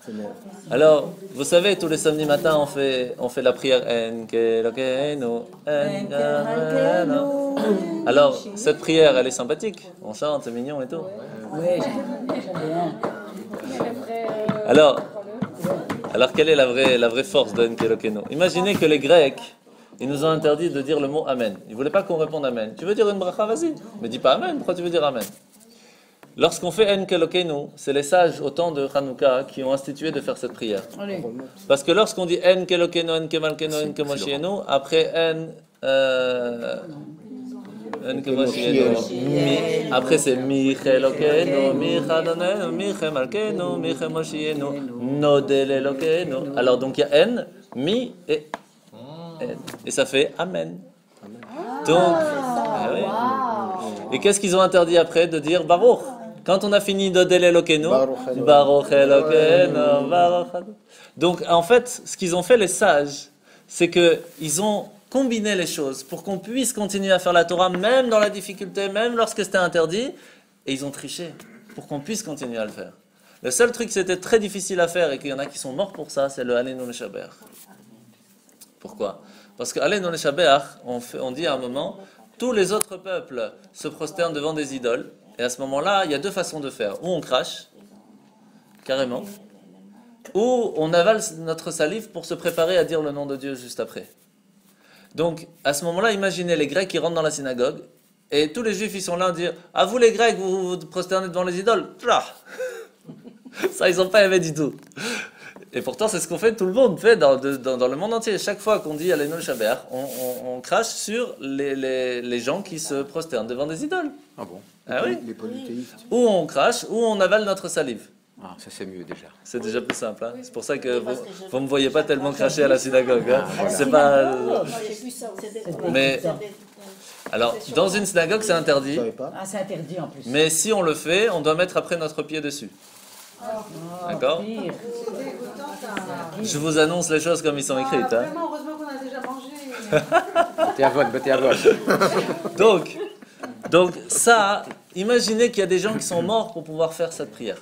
Speaker 1: C'est net.
Speaker 2: Alors, vous savez, tous les samedis matins, on fait la prière En Kelokeinu, En Kelokeinu. Alors, cette prière, elle est sympathique. On chante, c'est mignon et tout.
Speaker 3: Oui, j'aime bien.
Speaker 2: Alors, quelle est la vraie force de En Kelokeinu? Imaginez que les Grecs, ils nous ont interdit de dire le mot Amen. Ils ne voulaient pas qu'on réponde Amen. Tu veux dire une bracha, vas-y. Mais dis pas Amen, pourquoi tu veux dire Amen? Lorsqu'on fait En Kelokeinu, c'est les sages au temps de Hanouka qui ont institué de faire cette prière.
Speaker 3: Allez.
Speaker 2: Parce que lorsqu'on dit En Kelokeinu, En Kemalkeinu, En Kemoshienu, après En Kemoshienu, après c'est Mi Chelokeinu, Mi Chadonenu, Mi Chemalkeinu, Mi Chemoshienu, Nodel Elokeinu. Alors donc il y a En, Mi et En. Et ça fait Amen. Donc, ah oui. Et qu'est-ce qu'ils ont interdit après de dire Baruch? Quand on a fini Nodel Elokeinu, Baruch Elokeinu, Baruch. Donc en fait, ce qu'ils ont fait les sages, c'est qu'ils ont combiné les choses pour qu'on puisse continuer à faire la Torah même dans la difficulté, même lorsque c'était interdit, et ils ont triché pour qu'on puisse continuer à le faire. Le seul truc qui c'était très difficile à faire et qu'il y en a qui sont morts pour ça, c'est le Aleinu Leshaber. Pourquoi? Parce que Aleinu Leshaber, on dit à un moment, tous les autres peuples se prosternent devant des idoles, et à ce moment-là, il y a deux façons de faire. Ou on crache, carrément, ou on avale notre salive pour se préparer à dire le nom de Dieu juste après. Donc, à ce moment-là, imaginez les Grecs qui rentrent dans la synagogue, et tous les Juifs, ils sont là à dire « Ah, vous les Grecs, vous vous prosternez devant les idoles ?» Ça, ils n'ont pas aimé du tout. Et pourtant, c'est ce qu'on fait, tout le monde fait dans le monde entier. Chaque fois qu'on dit Aleinu Leshaber, on crache sur les gens qui se prosternent devant des idoles.
Speaker 6: Ah bon?
Speaker 2: Ah oui.
Speaker 1: Les polythéistes.
Speaker 2: Ou on crache, ou on avale notre salive.
Speaker 6: Ah, ça c'est mieux déjà.
Speaker 2: C'est déjà plus simple. Hein. C'est pour ça que vous ne me voyez pas tellement cracher à la synagogue. Hein. C'est pas.
Speaker 4: J'ai vu ça aussi.
Speaker 2: Mais alors, dans une synagogue, c'est
Speaker 1: Vous
Speaker 2: interdit.
Speaker 1: savez pas?
Speaker 3: Ah, c'est interdit en plus.
Speaker 2: Mais si on le fait, on doit mettre après notre pied dessus. D'accord?
Speaker 3: Pire.
Speaker 5: C'est dégoûtant, ça.
Speaker 2: Je vous annonce les choses comme ils sont écrites. Hein.
Speaker 5: Vraiment, heureusement qu'on a déjà mangé.
Speaker 6: Battez à vol.
Speaker 2: Donc ça, imaginez qu'il y a des gens qui sont morts pour pouvoir faire cette prière.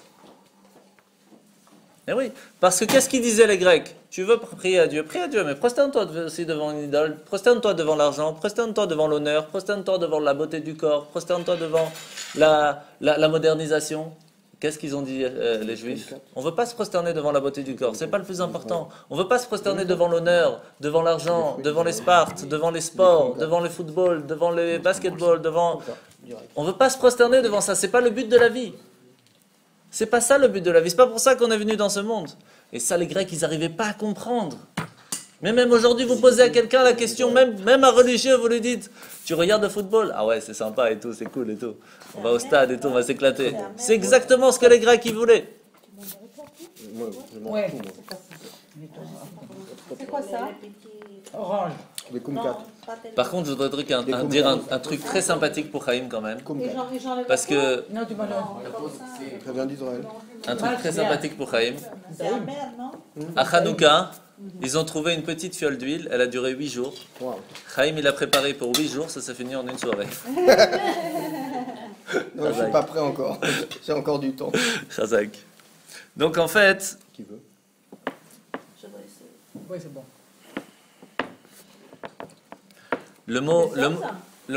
Speaker 2: Eh oui, parce que qu'est-ce qu'ils disaient les Grecs? Tu veux prier à Dieu, mais prosterne-toi aussi devant une idole, prosterne-toi devant l'argent, prosterne-toi devant l'honneur, prosterne-toi devant la beauté du corps, prosterne-toi devant la modernisation. Qu'est-ce qu'ils ont dit les Juifs? On ne veut pas se prosterner devant la beauté du corps, c'est pas le plus important. On ne veut pas se prosterner devant l'honneur, devant l'argent, devant les Spartes, devant les sports, devant le football, devant les basketball, On ne veut pas se prosterner devant ça, c'est pas le but de la vie. C'est pas ça le but de la vie, c'est pas pour ça qu'on est venu dans ce monde. Et ça, les Grecs, ils n'arrivaient pas à comprendre. Mais même aujourd'hui, vous posez à quelqu'un la question, même un religieux, vous lui dites, tu regardes le football? Ah ouais, c'est sympa et tout, c'est cool et tout. On va au stade et tout, on va s'éclater. C'est exactement ce que les Grecs ils voulaient.
Speaker 1: Moi, je mange
Speaker 3: Ouais.
Speaker 1: tout, moi.
Speaker 5: C'est quoi ça?
Speaker 3: Orange.
Speaker 1: Les kumquats.
Speaker 2: Par contre, je voudrais dire un truc très sympathique pour Chaim quand même.
Speaker 5: Et
Speaker 1: Kumquats.
Speaker 5: j'enlève
Speaker 2: Parce que,
Speaker 3: Non, tu m'en
Speaker 1: Ça vient d'Israël.
Speaker 2: un truc très sympathique pour Chaim.
Speaker 4: C'est la merde, non?
Speaker 2: À Hanouka, ils ont trouvé une petite fiole d'huile, elle a duré 8 jours.
Speaker 1: Wow.
Speaker 2: Chaim, il a préparé pour 8 jours, ça s'est fini en une soirée.
Speaker 1: Non, je suis pas prêt encore. J'ai encore du temps.
Speaker 2: Chazak. Donc en fait,
Speaker 1: Qui veut?
Speaker 3: Oui, c'est bon.
Speaker 2: le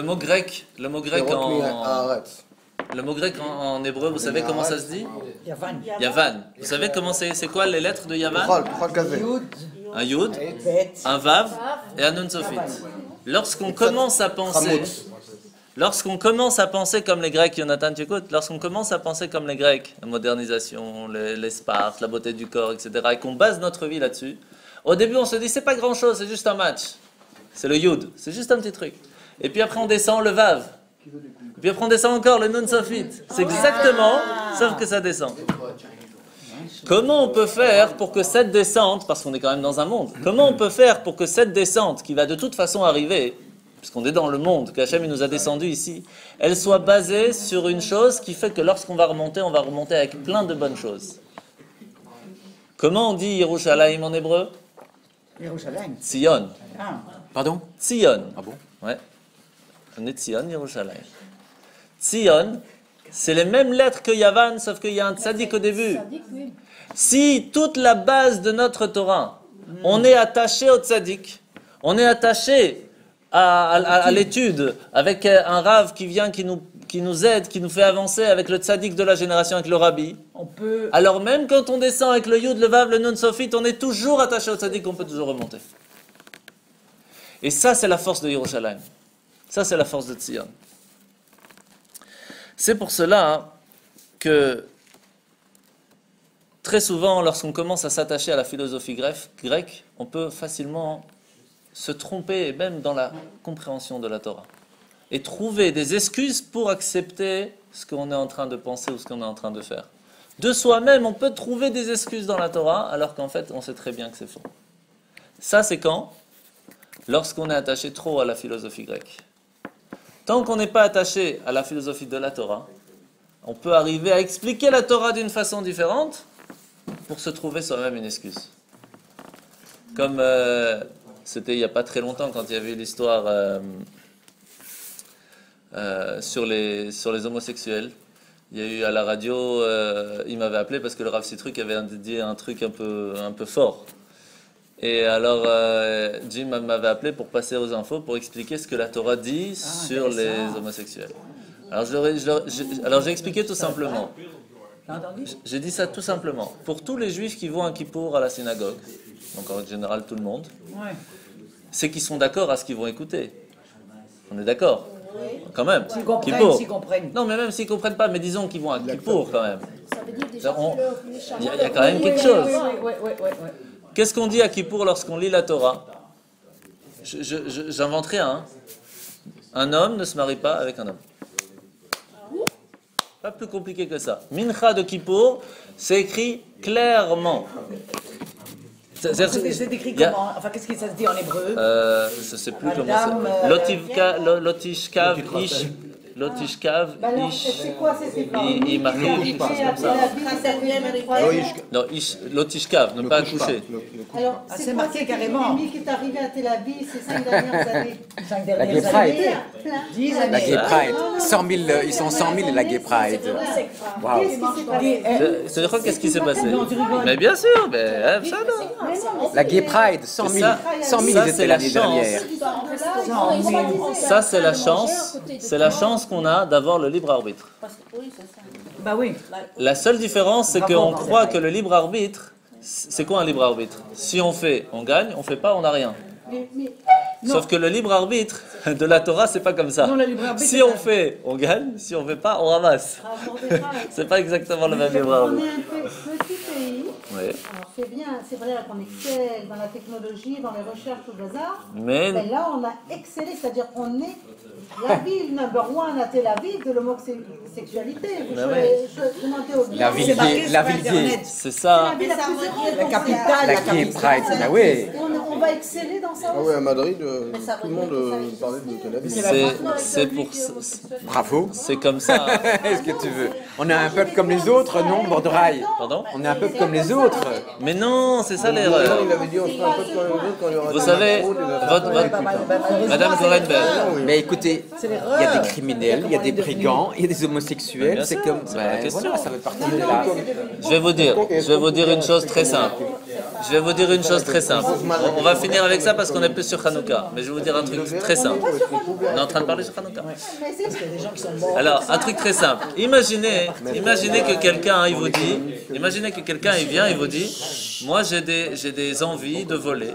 Speaker 2: mot grec en hébreu, vous savez comment ça se dit?
Speaker 3: Yavan.
Speaker 2: Yavan. Vous savez comment c'est quoi les lettres de Yavan?
Speaker 1: Chol Kazé.
Speaker 3: Yud,
Speaker 2: Un Yud,
Speaker 3: Bet.
Speaker 2: un Vav et un Nun Sophit. Lorsqu'on commence à penser, comme les Grecs, Jonathan, tu écoutes, lorsqu'on commence à penser comme les Grecs, la modernisation, les Spartes, la beauté du corps, etc., et qu'on base notre vie là-dessus, au début on se dit c'est pas grand chose, c'est juste un match. C'est le Yud, c'est juste un petit truc. Et puis après on descend le Vav. Et puis après on descend encore le Nun Sophit. C'est exactement, sauf que ça descend. Comment on peut faire pour que cette descente, parce qu'on est quand même dans un monde, comment on peut faire pour que cette descente, qui va de toute façon arriver, puisqu'on est dans le monde, qu'Hachem nous a descendu ici, elle soit basée sur une chose qui fait que lorsqu'on va remonter, on va remonter avec plein de bonnes choses. Comment on dit Yerushalayim en hébreu?
Speaker 3: Yerushalayim.
Speaker 2: Tzion.
Speaker 3: Ah.
Speaker 6: Pardon?
Speaker 2: Tzion.
Speaker 6: Ah bon?
Speaker 2: Ouais. On est Tzion, Yerushalayim. Tzion, c'est les mêmes lettres que Yavan, sauf qu'il y a un tzaddik au début.
Speaker 4: Ça dit que oui.
Speaker 2: Si toute la base de notre Torah, on est attaché au tzaddik, on est attaché à l'étude, avec un rave qui vient, qui nous aide, qui nous fait avancer avec le tzaddik de la génération, avec le rabbi,
Speaker 3: On peut.
Speaker 2: alors même quand on descend avec le Yud, le Vav, le Nun Sophit, on est toujours attaché au tzaddik, on peut toujours remonter. Et ça, c'est la force de Yerushalayim. Ça, c'est la force de Tzion. C'est pour cela que très souvent, lorsqu'on commence à s'attacher à la philosophie grecque, on peut facilement se tromper, même dans la compréhension de la Torah, et trouver des excuses pour accepter ce qu'on est en train de penser ou ce qu'on est en train de faire. De soi-même, on peut trouver des excuses dans la Torah, alors qu'en fait, on sait très bien que c'est faux. Ça, c'est quand? Lorsqu'on est attaché trop à la philosophie grecque. Tant qu'on n'est pas attaché à la philosophie de la Torah, on peut arriver à expliquer la Torah d'une façon différente pour se trouver soi-même une excuse. Comme c'était il n'y a pas très longtemps quand il y avait eu l'histoire sur les homosexuels. Il y a eu à la radio, il m'avait appelé parce que le Rav Citruk avait dit un truc un peu fort. Et alors Jim m'avait appelé pour passer aux infos, pour expliquer ce que la Torah dit sur les homosexuels. Alors j'ai expliqué tout simplement. J'ai dit ça tout simplement. Pour tous les juifs qui vont à Kippour à la synagogue, donc en général tout le monde, c'est qu'ils sont d'accord à ce qu'ils vont écouter. On est d'accord? Quand même.
Speaker 3: S'ils comprennent.
Speaker 2: Non, mais même s'ils ne comprennent pas, mais disons qu'ils vont à Kippour quand même.
Speaker 4: Ça veut dire déjà
Speaker 2: Il y a quand même quelque chose.
Speaker 3: Oui.
Speaker 2: Qu'est-ce qu'on dit à Kippour lorsqu'on lit la Torah? J'invente rien. Hein. Un homme ne se marie pas avec un homme. Pas plus compliqué que ça. Mincha de Kippour, c'est écrit clairement.
Speaker 3: C'est écrit comment? Enfin, qu'est-ce que ça se dit en hébreu?
Speaker 2: Je ne sais plus comment c'est. Lotishkav, ish. Lotishkav, ish.
Speaker 5: C'est quoi ces
Speaker 2: Il marque comme ça. Non, ish, Lotishkav, ne pas accoucher.
Speaker 5: Alors,
Speaker 3: c'est marqué carrément.
Speaker 5: Qui est arrivé à Tel Aviv ces 5 dernières années.
Speaker 3: 5
Speaker 6: La Gay
Speaker 3: dernières
Speaker 6: Pride.
Speaker 3: années. 10
Speaker 6: La
Speaker 3: années.
Speaker 6: Gay Pride. 100 000, ils sont 100 000 la Gay Pride. Waouh.
Speaker 2: C'est quoi, qu'est-ce qui s'est passé? Mais bien sûr, mais ça non.
Speaker 6: La Gay Pride, 100 000. 100 000 ils étaient l'année dernière.
Speaker 2: Ça, c'est la chance. C'est la chance qu'on a d'avoir le libre arbitre.
Speaker 3: Bah oui.
Speaker 2: La seule différence, c'est qu'on croit que le libre arbitre, c'est quoi un libre arbitre? Si on fait, on gagne, on fait pas, on n'a rien. Sauf que le libre arbitre de la Torah, c'est pas comme ça.
Speaker 3: Non, le libre arbitre,
Speaker 2: Si on fait, on gagne. Si on fait pas, on ramasse. C'est pas exactement le même libre
Speaker 5: On
Speaker 2: arbitre.
Speaker 5: est un petit pays.
Speaker 2: Oui.
Speaker 5: Alors c'est bien, c'est vrai qu'on excelle dans la technologie, dans les recherches au hasard.
Speaker 2: Mais
Speaker 5: Mais là, on a excellé, c'est-à-dire qu'on est la ville number one à Tel Aviv de l'homosexualité.
Speaker 2: Ben ouais.
Speaker 5: Je demandais au
Speaker 6: La ville gay. La ville gay.
Speaker 2: c'est ça.
Speaker 5: la ville la plus heureuse.
Speaker 3: La capitale,
Speaker 6: La Gay Pride, bah oui.
Speaker 5: On va exceller dans ça
Speaker 1: Ah
Speaker 5: aussi.
Speaker 1: ouais, à Madrid, tout le monde parlait de Tel Aviv.
Speaker 2: C'est pour.
Speaker 6: Bravo.
Speaker 2: C'est comme ça.
Speaker 6: Est-ce que tu veux? On est un peuple comme les autres, non, Borderai?
Speaker 2: Pardon?
Speaker 6: On est un peuple comme les autres.
Speaker 2: Mais non, c'est ça
Speaker 1: Non,
Speaker 2: l'erreur.
Speaker 1: il avait dit on sera un peu comme les autres quand il y aura
Speaker 2: Vous
Speaker 1: des
Speaker 2: savez,
Speaker 1: macros, des affaires.
Speaker 2: Madame Gorenberg,
Speaker 6: Mais écoutez, il y a des criminels, il y a des brigands, il y a des homosexuels.
Speaker 2: Bien
Speaker 6: C'est
Speaker 2: sûr,
Speaker 6: comme.
Speaker 2: c'est pas la question.
Speaker 6: Voilà, ça fait partie de la.
Speaker 2: je vais vous dire une chose très simple. Je vais vous dire une chose très simple. On va finir avec ça parce qu'on est plus sur Hanouka. Mais je vais vous dire un truc très simple. On est en train de parler sur Hanouka. Alors, un truc très simple. Imaginez que quelqu'un il vous dit, imaginez que quelqu'un il vient et vous dit, moi j'ai des envies de voler.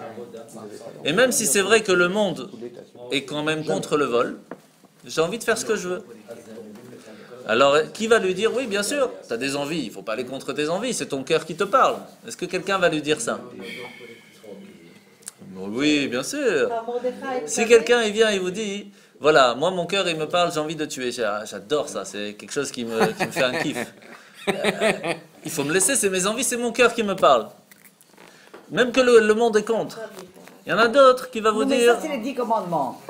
Speaker 2: Et même si c'est vrai que le monde est quand même contre le vol, j'ai envie de faire ce que je veux. Alors, qui va lui dire, oui, bien sûr, tu as des envies, il ne faut pas aller contre tes envies, c'est ton cœur qui te parle. Est-ce que quelqu'un va lui dire ça? Oui, bien sûr. Si quelqu'un il vient et vous dit, voilà, moi mon cœur il me parle, j'ai envie de tuer, j'adore ça, c'est quelque chose qui me fait un kiff. Il faut me laisser, c'est mes envies, c'est mon cœur qui me parle. Même que le monde est contre. Il y en a d'autres qui va vous
Speaker 3: Mais
Speaker 2: dire...
Speaker 3: ça, c'est les 10 commandements.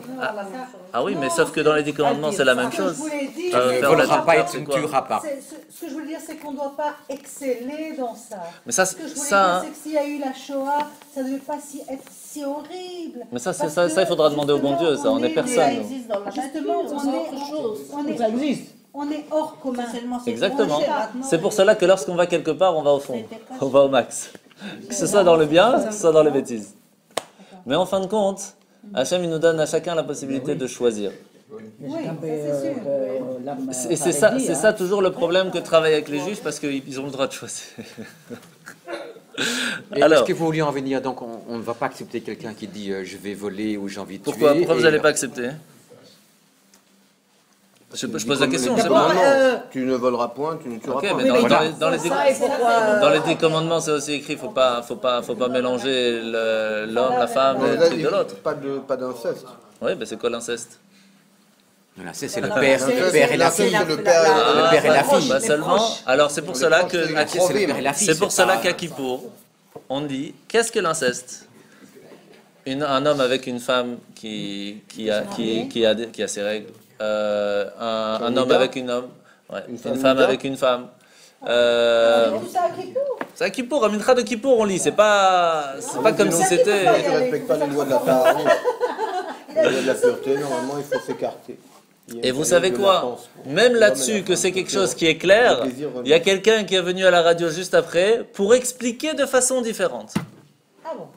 Speaker 2: Ah oui, mais sauf que dans les 10 commandements, c'est la même chose.
Speaker 5: Tu
Speaker 6: Tu ne voleras pas et tu ne tueras pas.
Speaker 5: Ce que je veux dire, c'est qu'on ne doit pas exceller dans ça.
Speaker 2: Mais ça,
Speaker 5: Ce que je voulais
Speaker 2: ça,
Speaker 5: dire, c'est que s'il y a eu la Shoah, ça ne devait pas être si horrible.
Speaker 2: mais ça,
Speaker 5: Parce
Speaker 2: ça,
Speaker 5: que,
Speaker 2: il faudra demander au bon Dieu, ça, on est personne. nous.
Speaker 4: existe dans la
Speaker 5: Justement,
Speaker 3: Ça existe.
Speaker 5: on est hors commun.
Speaker 2: Exactement. C'est pour cela que lorsqu'on va quelque part, on va au fond. On va au max. Que ce soit dans le bien, que ce soit dans les bêtises. Mais en fin de compte, Hachem il nous donne à chacun la possibilité de choisir.
Speaker 5: Oui, ça, c'est sûr.
Speaker 2: Et c'est ça toujours le problème que travaillent avec les juifs, parce qu'ils ont le droit de choisir.
Speaker 6: Et
Speaker 2: Alors,
Speaker 6: est-ce que vous vouliez en venir? Donc, on ne va pas accepter quelqu'un qui dit je vais voler ou j'ai envie de
Speaker 2: pourquoi
Speaker 6: tuer.
Speaker 2: vous n'allez pas accepter? Je pose la question.
Speaker 1: Les
Speaker 2: C'est
Speaker 5: D'abord,
Speaker 2: pas...
Speaker 1: commandements, tu ne voleras point, tu ne tueras
Speaker 2: Ok,
Speaker 1: pas.
Speaker 2: mais
Speaker 3: Oui, mais
Speaker 2: dans les
Speaker 3: ça, et pourquoi
Speaker 2: dans les 10 commandements, c'est aussi écrit, faut pas mélanger l'homme, la femme,
Speaker 1: Non,
Speaker 2: et
Speaker 1: là,
Speaker 2: le truc de l'autre.
Speaker 1: pas d'inceste.
Speaker 2: Oui, ben c'est quoi l'inceste?
Speaker 6: Voilà, c'est le
Speaker 1: L'inceste,
Speaker 6: père et la
Speaker 1: l'inceste,
Speaker 6: fille.
Speaker 1: c'est le père et la
Speaker 6: Le père et la fille.
Speaker 2: Bah seulement. Alors c'est pour cela que
Speaker 6: C'est le père et la fille.
Speaker 2: c'est pour cela
Speaker 6: pas-
Speaker 2: qu'à Kippour, on dit qu'est-ce que l'inceste? Un homme avec une femme qui a ses règles, un homme avec une homme, ouais, une femme avec une femme. C'est à Kippour, à Mincha de Kippour on lit, c'est pas comme si c'était.
Speaker 1: Si tu ne respectes pas les lois de la Tahara, les lois de la pureté, normalement il faut s'écarter.
Speaker 2: Et vous savez quoi? Même là-dessus, que c'est quelque chose qui est clair, il y a quelqu'un qui est venu à la radio juste après pour expliquer de façon différente.
Speaker 5: Ah bon.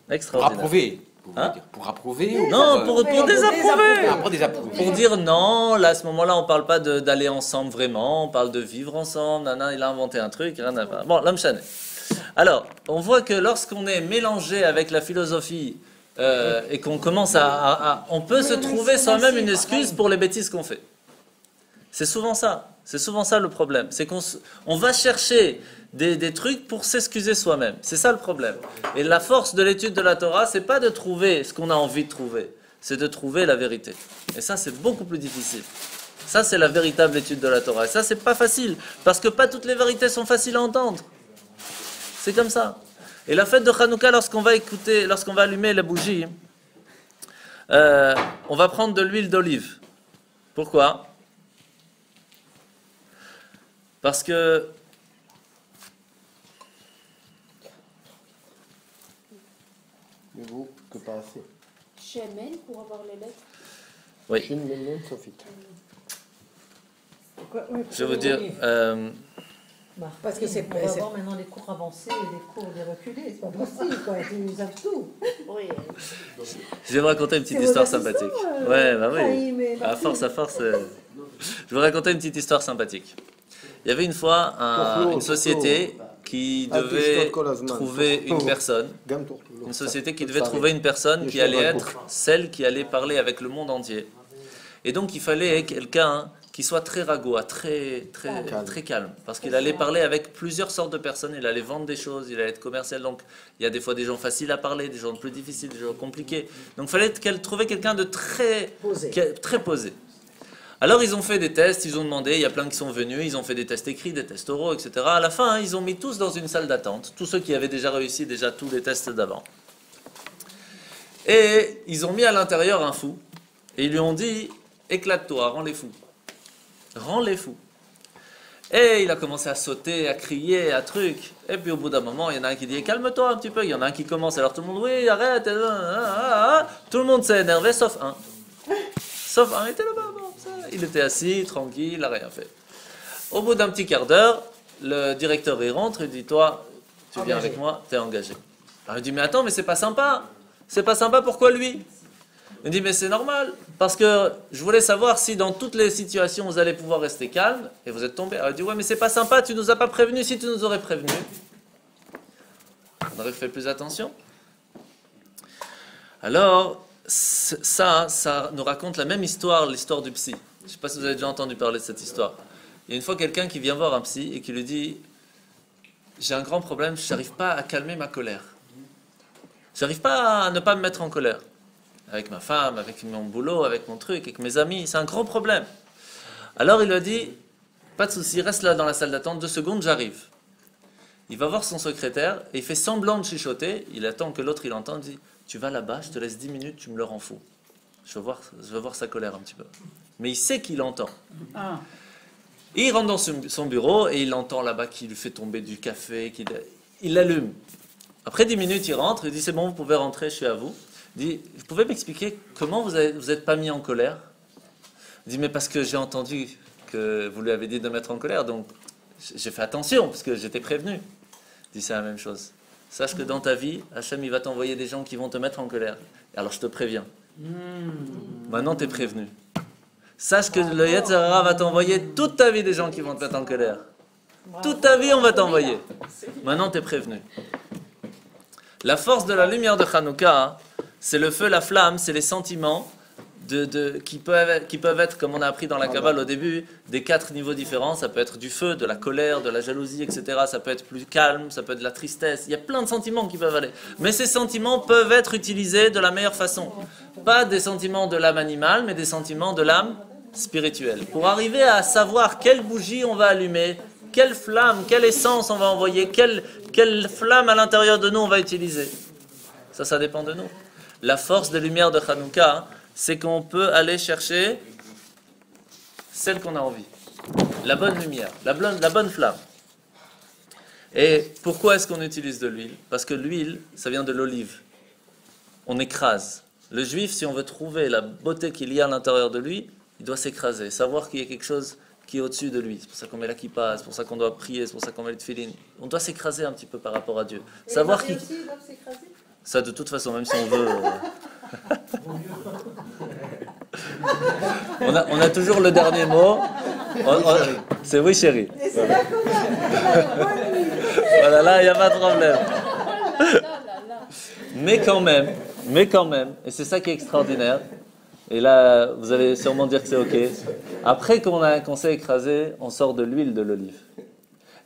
Speaker 6: Pour
Speaker 2: Extraordinaire.
Speaker 6: approuver.
Speaker 2: Hein?
Speaker 6: Pour approuver ou
Speaker 2: Non, pour désapprouver.
Speaker 6: pour désapprouver.
Speaker 2: Pour dire non, là à ce moment-là, on parle pas d'aller ensemble vraiment, on parle de vivre ensemble. Nana, il a inventé un truc, rien à voir. Bon, l'homme chané. Alors, on voit que lorsqu'on est mélangé avec la philosophie et qu'on commence on peut se trouver soi-même une excuse pour les bêtises qu'on fait. C'est souvent ça. C'est souvent ça le problème. C'est qu'on va chercher des trucs pour s'excuser soi-même. C'est ça le problème. Et la force de l'étude de la Torah, c'est pas de trouver ce qu'on a envie de trouver, c'est de trouver la vérité. Et ça, c'est beaucoup plus difficile. Ça, c'est la véritable étude de la Torah. Et ça, c'est pas facile, parce que pas toutes les vérités sont faciles à entendre. C'est comme ça. Et la fête de Hanouka, lorsqu'on va allumer la bougie, on va prendre de l'huile d'olive. Pourquoi? Parce que
Speaker 1: Mais vous, que pas assez.
Speaker 7: Shemen pour avoir les lettres.
Speaker 2: oui,
Speaker 1: Une même, Sophie.
Speaker 2: je vais vous dire,
Speaker 3: Parce que c'est
Speaker 5: On va avoir maintenant des cours avancés et des cours des reculés. C'est pas possible, quoi. Ils savent tout.
Speaker 7: Oui.
Speaker 2: je vais vous raconter une petite
Speaker 5: C'est
Speaker 2: histoire
Speaker 5: vos assistants,
Speaker 2: sympathique. Ouais, bah oui.
Speaker 5: Faïm et
Speaker 2: À force. Je vais vous raconter une petite histoire sympathique. Il y avait une fois une société qui devait trouver une personne, une société qui devait trouver une personne qui allait être celle qui allait parler avec le monde entier. Et donc il fallait quelqu'un qui soit très ragoût, très calme, parce qu'il allait parler avec plusieurs sortes de personnes, il allait vendre des choses, il allait être commercial, donc il y a des fois des gens faciles à parler, des gens plus difficiles, des gens compliqués. Donc il fallait trouver quelqu'un de très posé. Alors ils ont fait des tests, ils ont demandé, il y a plein qui sont venus, ils ont fait des tests écrits, des tests oraux, etc. À la fin, ils ont mis tous dans une salle d'attente, tous ceux qui avaient déjà réussi tous les tests d'avant. Et ils ont mis à l'intérieur un fou, et ils lui ont dit, éclate-toi, rends-les fous. Rends-les fous. Et il a commencé à sauter, à crier, à truc. Et puis au bout d'un moment, il y en a un qui dit, calme-toi un petit peu. Il y en a un qui commence, alors tout le monde, oui, arrête. Tout le monde s'est énervé, sauf un. Sauf un, il était là-bas. Il était assis, tranquille, il n'a rien fait. Au bout d'un petit quart d'heure, le directeur il rentre, il dit, toi, tu viens avec moi, tu es engagé. Alors il dit, mais attends, mais c'est pas sympa. C'est pas sympa, pourquoi lui? Il dit, mais c'est normal, parce que je voulais savoir si dans toutes les situations vous allez pouvoir rester calme, et vous êtes tombé. Alors il dit, ouais, mais c'est pas sympa, tu nous as pas prévenu, si tu nous aurais prévenu, on aurait fait plus attention. Alors, ça nous raconte la même histoire, l'histoire du psy. Je ne sais pas si vous avez déjà entendu parler de cette histoire. Il y a une fois quelqu'un qui vient voir un psy et qui lui dit, j'ai un grand problème, je n'arrive pas à calmer ma colère. J'arrive pas à ne pas me mettre en colère. Avec ma femme, avec mon boulot, avec mon truc, avec mes amis, c'est un grand problème. Alors il lui a dit, pas de souci, reste là dans la salle d'attente, 2 secondes, j'arrive. Il va voir son secrétaire et il fait semblant de chuchoter, il attend que l'autre il entende, il dit, tu vas là-bas, je te laisse 10 minutes, tu me le rends fou. Je veux voir sa colère un petit peu. Mais il sait qu'il entend. Et il rentre dans son bureau et il entend là-bas qu'il lui fait tomber du café, il l'allume. Après 10 minutes, il rentre, il dit, c'est bon, vous pouvez rentrer, je suis à vous. Il dit, vous pouvez m'expliquer comment vous n'êtes pas mis en colère? Il dit, mais parce que j'ai entendu que vous lui avez dit de mettre en colère, donc j'ai fait attention, parce que j'étais prévenu. Il dit, c'est la même chose. Sache que dans ta vie, Hachem, il va t'envoyer des gens qui vont te mettre en colère. Alors je te préviens. Maintenant, tu es prévenu. Sache que le Yetzer Hara va t'envoyer toute ta vie des gens qui vont te mettre en colère. Toute ta vie, on va t'envoyer. Maintenant, tu es prévenu. La force de la lumière de Hanouka, c'est le feu, la flamme, c'est les sentiments qui peuvent être, comme on a appris dans la Kabbale au début, des 4 niveaux différents. Ça peut être du feu, de la colère, de la jalousie, etc. Ça peut être plus calme, ça peut être de la tristesse. Il y a plein de sentiments qui peuvent aller. Mais ces sentiments peuvent être utilisés de la meilleure façon. Pas des sentiments de l'âme animale, mais des sentiments de l'âme spirituelle. Pour arriver à savoir quelle bougie on va allumer, quelle flamme, quelle essence on va envoyer, quelle flamme à l'intérieur de nous on va utiliser. Ça dépend de nous. La force des lumières de Hanouka, c'est qu'on peut aller chercher celle qu'on a envie. La bonne lumière, la bonne flamme. Et pourquoi est-ce qu'on utilise de l'huile? Parce que l'huile, ça vient de l'olive. On écrase. Le juif, si on veut trouver la beauté qu'il y a à l'intérieur de lui, il doit s'écraser, savoir qu'il y a quelque chose qui est au-dessus de lui. C'est pour ça qu'on met la kippa, c'est pour ça qu'on doit prier, c'est pour ça qu'on met le tefillin. On doit s'écraser un petit peu par rapport à Dieu.
Speaker 5: Et
Speaker 2: Savoir
Speaker 5: les
Speaker 2: qu'il...
Speaker 5: maris aussi, ils doivent s'écraser?
Speaker 2: Ça, de toute façon, même si on veut... on a toujours le dernier mot. C'est oui, chérie.
Speaker 5: Et c'est là qu'on a bonne nuit.
Speaker 2: Voilà, là, il n'y a pas de problème. Mais quand même, et c'est ça qui est extraordinaire, et là, vous allez sûrement dire que c'est OK. Après qu'on s'est écrasé, on sort de l'huile de l'olive.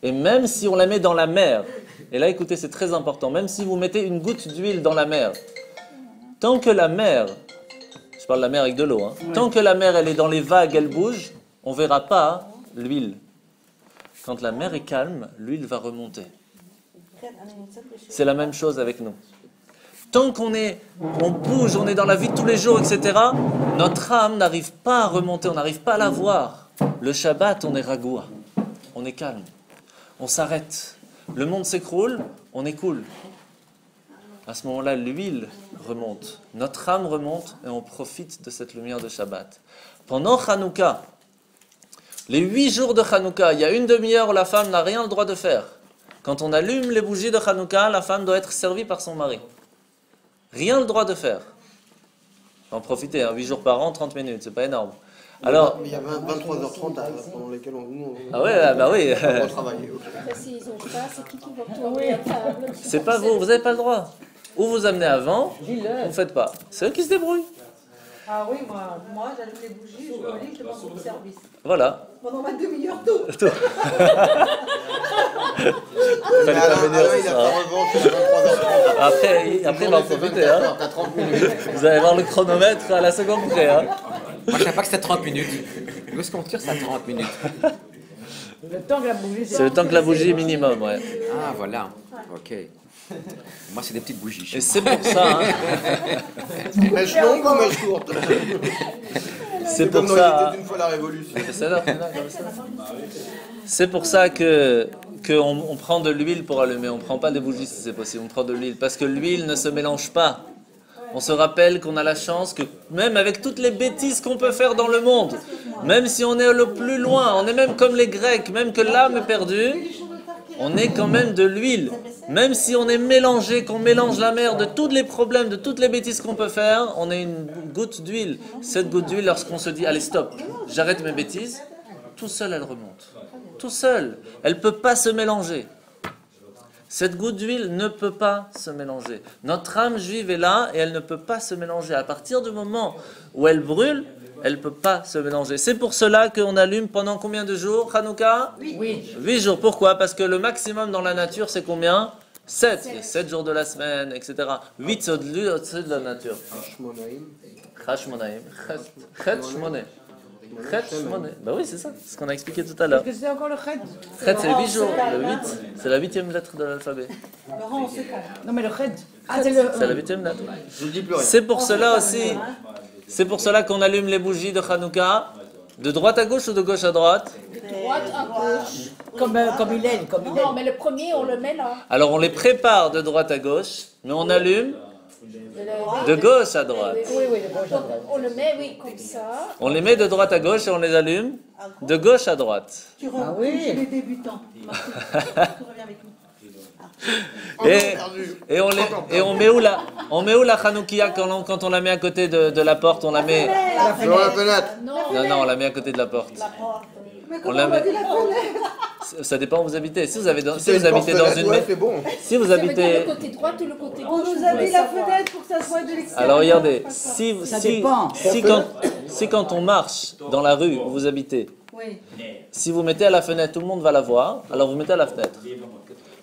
Speaker 2: Et même si on la met dans la mer, et là, écoutez, c'est très important, même si vous mettez une goutte d'huile dans la mer, tant que la mer, je parle de la mer avec de l'eau, hein, tant que la mer, elle est dans les vagues, elle bouge, on ne verra pas l'huile. Quand la mer est calme, l'huile va remonter. C'est la même chose avec nous. Tant on bouge, on est dans la vie de tous les jours, etc., notre âme n'arrive pas à remonter, on n'arrive pas à la voir. Le Shabbat, on est ragoua, on est calme, on s'arrête. Le monde s'écroule, on est cool. À ce moment-là, l'huile remonte, notre âme remonte et on profite de cette lumière de Shabbat. Pendant Hanouka, les 8 jours de Hanouka, il y a une demi-heure où la femme n'a rien le droit de faire. Quand on allume les bougies de Hanouka, la femme doit être servie par son mari. Rien le droit de faire. En profiter, 8 jours par an, 30 minutes, c'est pas énorme. Alors,
Speaker 1: il y a 23h30 pendant lesquelles on
Speaker 2: ah ouais, bah oui.
Speaker 1: on travaille.
Speaker 7: Après, s'ils ont pas, c'est qui va tourner la table?
Speaker 2: C'est pas vous n'avez pas le droit. Ou vous amenez avant, ou vous faites pas. C'est eux qui se débrouillent.
Speaker 5: Ah oui, moi j'allume les bougies, je me lis, je demande mon service.
Speaker 2: Voilà.
Speaker 5: Pendant ma demi-heure, tout.
Speaker 2: Fallait pas venir,
Speaker 1: il
Speaker 2: c'est
Speaker 1: a
Speaker 2: ça,
Speaker 1: pas
Speaker 2: hein.
Speaker 1: revanche, il a 23h30.
Speaker 2: Après, il va en profiter. Hein.
Speaker 1: T'as 30 minutes.
Speaker 2: Vous allez voir le chronomètre à la seconde près. Hein.
Speaker 6: Moi, je savais pas que c'était 30 minutes. Où est-ce qu'on tire ça 30 minutes?
Speaker 3: Le temps que la bougie...
Speaker 2: C'est le temps que la bougie est minimum, ouais.
Speaker 6: Ah, voilà. Ok. Moi, c'est des petites bougies.
Speaker 2: Et c'est pour ça, hein,
Speaker 1: Mèche longue ou mèche courte?
Speaker 2: c'est pour
Speaker 1: Comme dans
Speaker 2: ça,
Speaker 1: Il était une fois la révolution.
Speaker 2: c'est pour ça que on prend de l'huile pour allumer. On prend pas des bougies si c'est possible. On prend de l'huile parce que l'huile ne se mélange pas. On se rappelle qu'on a la chance que même avec toutes les bêtises qu'on peut faire dans le monde, même si on est le plus loin, on est même comme les Grecs, même que l'âme est perdue, on est quand même de l'huile. Même si on est mélangé, qu'on mélange la mer de tous les problèmes, de toutes les bêtises qu'on peut faire, on est une goutte d'huile. Cette goutte d'huile, lorsqu'on se dit, allez stop, j'arrête mes bêtises, tout seul elle remonte. Tout seul. Elle ne peut pas se mélanger. Cette goutte d'huile ne peut pas se mélanger. Notre âme juive est là et elle ne peut pas se mélanger. À partir du moment où elle brûle, elle ne peut pas se mélanger. C'est pour cela qu'on allume pendant combien de jours, Hanouka? 8 jours. Pourquoi? Parce que le maximum dans la nature, c'est combien? 7. Il y a 7 jours de la semaine, etc. 8, c'est au-dessus de la nature. Chashmonaïm. Chet Shmoné. Chet Shmoné. Bah oui, c'est ça. C'est ce qu'on a expliqué tout à l'heure.
Speaker 3: Est-ce que c'est encore le chet?
Speaker 2: Chet, c'est 8 jours. Le 8, c'est la 8e lettre de l'alphabet.
Speaker 5: Laurent, on se calme.
Speaker 3: Non, mais le chet. Ah, c'est le...
Speaker 2: C'est la 8e lettre.
Speaker 1: Je ne dis plus rien.
Speaker 2: C'est pour cela aussi, c'est pour cela qu'on allume les bougies de Hanouka de droite à gauche ou de gauche à droite.
Speaker 7: Droite à gauche.
Speaker 3: Comme il est, comme il est.
Speaker 7: Non, mais le premier, on le met là.
Speaker 2: Alors on les prépare de droite à gauche, mais on allume de gauche à droite.
Speaker 3: Oui, oui, de gauche à
Speaker 7: Donc,
Speaker 3: droite.
Speaker 7: on le met, oui, comme ça.
Speaker 2: On les met de droite à gauche et on les allume de gauche à droite.
Speaker 5: Tu reviens
Speaker 3: oui.
Speaker 5: chez les débutants. Tu reviens avec nous.
Speaker 2: Et on met où la Hanoukia quand on la met à côté de la porte, on la met...
Speaker 1: Sur la fenêtre.
Speaker 7: Non,
Speaker 2: Non, on la met à côté de la porte.
Speaker 5: Mais
Speaker 2: on
Speaker 5: comment
Speaker 2: la
Speaker 5: on va
Speaker 2: met.
Speaker 5: dire la fenêtre?
Speaker 2: Ça dépend où vous habitez. Si vous habitez dans
Speaker 1: C'est
Speaker 2: une maison,
Speaker 1: ouais, c'est bon.
Speaker 2: si vous
Speaker 7: Ça veut dire
Speaker 2: habitez.
Speaker 7: le côté droit ou le côté
Speaker 5: On
Speaker 7: gauche.
Speaker 5: nous
Speaker 7: vous
Speaker 5: a
Speaker 7: voulez
Speaker 5: dit la
Speaker 7: savoir.
Speaker 5: fenêtre pour que ça soit de l'extérieur.
Speaker 2: Alors regardez,
Speaker 3: Ça dépend.
Speaker 2: si quand on marche dans la rue où vous habitez,
Speaker 5: Oui.
Speaker 2: si vous mettez à la fenêtre, tout le monde va la voir, alors vous mettez à la fenêtre.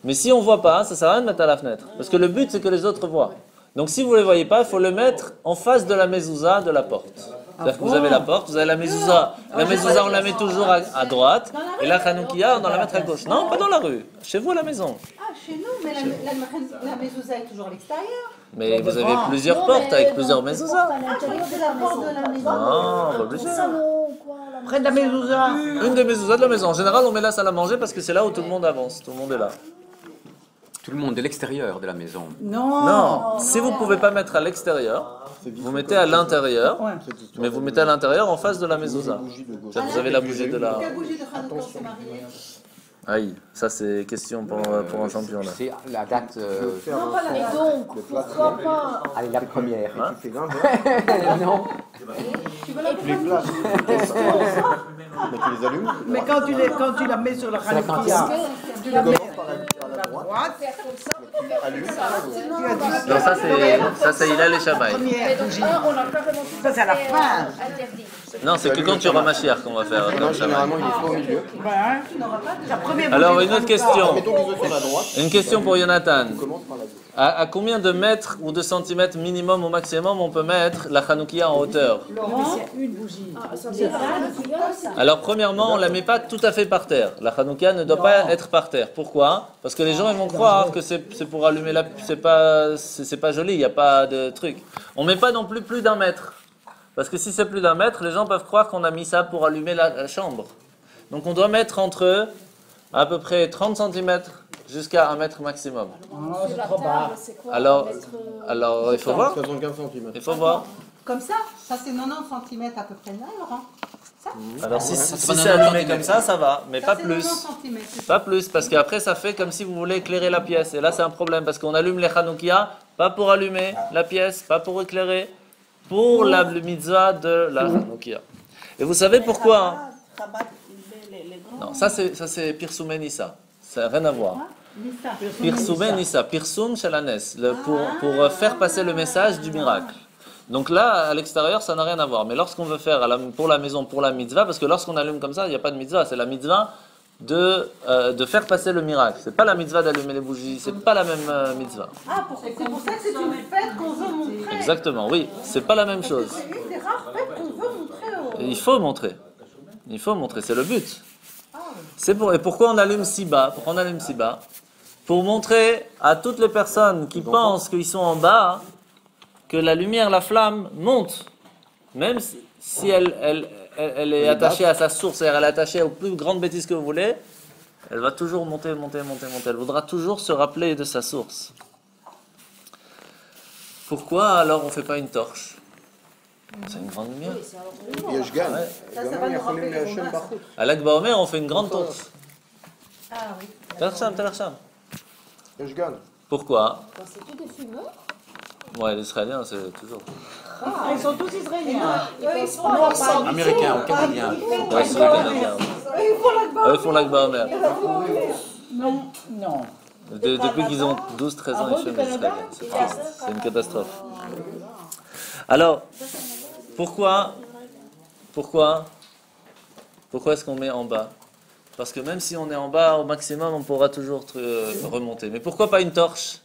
Speaker 2: Mais si on ne voit pas, ça ne sert à rien de mettre à la fenêtre. Parce que le but, c'est que les autres voient. Donc si vous ne les voyez pas, il faut le mettre en face de la mezouza de la porte. C'est-à-dire que vous avez la porte, vous avez la mezouza. La mezouza, on la met toujours à droite. Et la chanoukia, on doit la mettre à gauche. Non, pas dans la rue. Chez vous à la maison.
Speaker 5: Ah, chez nous, mais la mezouza est toujours à l'extérieur.
Speaker 2: Mais vous avez plusieurs
Speaker 7: Non,
Speaker 2: portes
Speaker 7: mais
Speaker 2: avec
Speaker 7: dans-
Speaker 2: plusieurs
Speaker 7: des
Speaker 2: mezouza.
Speaker 7: portes à
Speaker 5: Ah, je croyais
Speaker 7: l'intérieur
Speaker 5: que c'est la porte de la maison.
Speaker 2: Non, pas obligé.
Speaker 7: Le salon, quoi. la
Speaker 3: Près de la mezouza.
Speaker 2: Une des mezouza de la maison. En général, on met la salle à manger parce que c'est là où tout le monde avance. Tout le monde est là.
Speaker 6: Tout le monde de l'extérieur de la maison.
Speaker 3: Non.
Speaker 2: Non, si vous ne pouvez pas mettre à l'extérieur, vous mettez à l'intérieur,
Speaker 3: Ouais.
Speaker 2: mais vous mettez à l'intérieur en face de la mezouza.
Speaker 1: Bougie de gauche.
Speaker 2: Vous avez la bougie de la...
Speaker 5: Quelle bougie de Hanouka on s'est marié?
Speaker 2: Aïe, ça c'est question pour un champion là.
Speaker 6: C'est la date.
Speaker 7: Non, pas la- Et donc, pourquoi pas
Speaker 6: Allez, la première.
Speaker 2: Hein?
Speaker 1: Tu fais l'inverse.
Speaker 6: Non.
Speaker 1: Les flashs. Mais tu les allumes.
Speaker 3: Mais quand tu la mets sur la
Speaker 6: C'est la
Speaker 3: Hanoukia,
Speaker 6: quantité.
Speaker 3: tu la mets
Speaker 1: Commence par la
Speaker 3: à
Speaker 1: droite.
Speaker 3: droite,
Speaker 7: faire comme ça,
Speaker 1: Allume.
Speaker 2: Non, ça c'est Hillel et Shammai.
Speaker 3: première bougie.
Speaker 7: on n'a pas vraiment tout
Speaker 3: Ça, c'est à la
Speaker 7: fait,
Speaker 3: fin.
Speaker 7: interdit.
Speaker 2: Non, c'est que quand tu auras Mashiach qu'on va faire
Speaker 1: Non,
Speaker 2: comme Shammai.
Speaker 1: généralement, il est soit au milieu.
Speaker 3: Ben, la première bougie
Speaker 2: Alors
Speaker 3: de
Speaker 2: une autre
Speaker 3: Hanouka.
Speaker 2: question.
Speaker 1: Mettons qu'ils sont sur la droite.
Speaker 2: Une question pour Jonathan.
Speaker 1: Commence par la gauche.
Speaker 2: À combien de mètres ou de centimètres minimum ou maximum on peut mettre la Hanoukia en hauteur?
Speaker 3: Laurent,
Speaker 7: Ça veut dire ça.
Speaker 2: Alors premièrement, on la met pas tout à fait par terre. La Hanoukia ne doit pas être par terre. Pourquoi? Parce que les gens ils vont croire que c'est pour allumer la... C'est pas joli, il n'y a pas de truc. On met pas non plus d'un mètre. Parce que si c'est plus d'un mètre, les gens peuvent croire qu'on a mis ça pour allumer la chambre. Donc on doit mettre entre à peu près 30 cm jusqu'à 1 mètre maximum.
Speaker 7: Sur la table, c'est quoi
Speaker 2: Alors,
Speaker 7: mettre,
Speaker 2: il faut voir.
Speaker 1: 75 cm.
Speaker 2: Il faut voir.
Speaker 5: Comme ça? Ça, c'est 90 cm à peu près, là, Laurent?
Speaker 2: Alors si
Speaker 6: Ça
Speaker 2: c'est
Speaker 6: va dans
Speaker 2: allumé
Speaker 6: le
Speaker 2: comme ça va, mais
Speaker 5: Ça,
Speaker 2: pas
Speaker 5: c'est
Speaker 2: plus.
Speaker 5: 90 cm.
Speaker 2: Pas plus, parce qu'après ça fait comme si vous voulez éclairer la pièce. Et là c'est un problème, parce qu'on allume les Hanoukia, pas pour allumer la pièce, pas pour éclairer, pour la mitzvah de la Hanoukia. Et vous savez pourquoi? Non, ça c'est Pirsumé Nissa. Ça n'a rien à voir. Pirsumé Nissa, Pirsum Shalanes, pour faire passer le message du miracle. Donc là, à l'extérieur, ça n'a rien à voir. Mais lorsqu'on veut faire pour la maison, pour la mitzvah, parce que lorsqu'on allume comme ça, il n'y a pas de mitzvah, c'est la mitzvah de faire passer le miracle. C'est pas la mitzvah d'allumer les bougies, c'est pas la même mitzvah.
Speaker 5: Ah, c'est pour ça que c'est une fête qu'on veut montrer.
Speaker 2: Exactement, oui, c'est pas la même chose.
Speaker 5: C'est une des rares fêtes qu'on veut montrer.
Speaker 2: Et il faut montrer. Il faut montrer, c'est le but. Et pourquoi on allume si bas? Pourquoi on allume si bas? Pour montrer à toutes les personnes qui pensent qu'ils sont en bas que la lumière, la flamme monte. Même si elle est attachée à sa source, c'est-à-dire elle est attachée aux plus grandes bêtises que vous voulez, elle va toujours monter. Elle voudra toujours se rappeler de sa source. Pourquoi alors on ne fait pas une torche? C'est une grande lumière.
Speaker 1: Et je gagne.
Speaker 5: Ça va nous rappeler les Romains, ça.
Speaker 2: À l'Akba Omer, on fait une grande torche.
Speaker 5: Ah oui.
Speaker 2: Talarcham.
Speaker 1: Et je gagne.
Speaker 2: Pourquoi?
Speaker 7: C'est tout des fumeurs.
Speaker 2: Ouais, les Israéliens, c'est toujours.
Speaker 3: Ils sont tous israéliens.
Speaker 7: Ils sont pas ensemble.
Speaker 6: Américain ou canadien.
Speaker 2: Ouais, c'est bien. Eux, ils font l'Akba Omer.
Speaker 3: Non.
Speaker 2: Depuis qu'ils ont 12-13 ans, ils fument les Israéliens. C'est triste. C'est une catastrophe. Alors, pourquoi est-ce qu'on met en bas? Parce que même si on est en bas, au maximum, on pourra toujours remonter. Mais pourquoi pas une torche?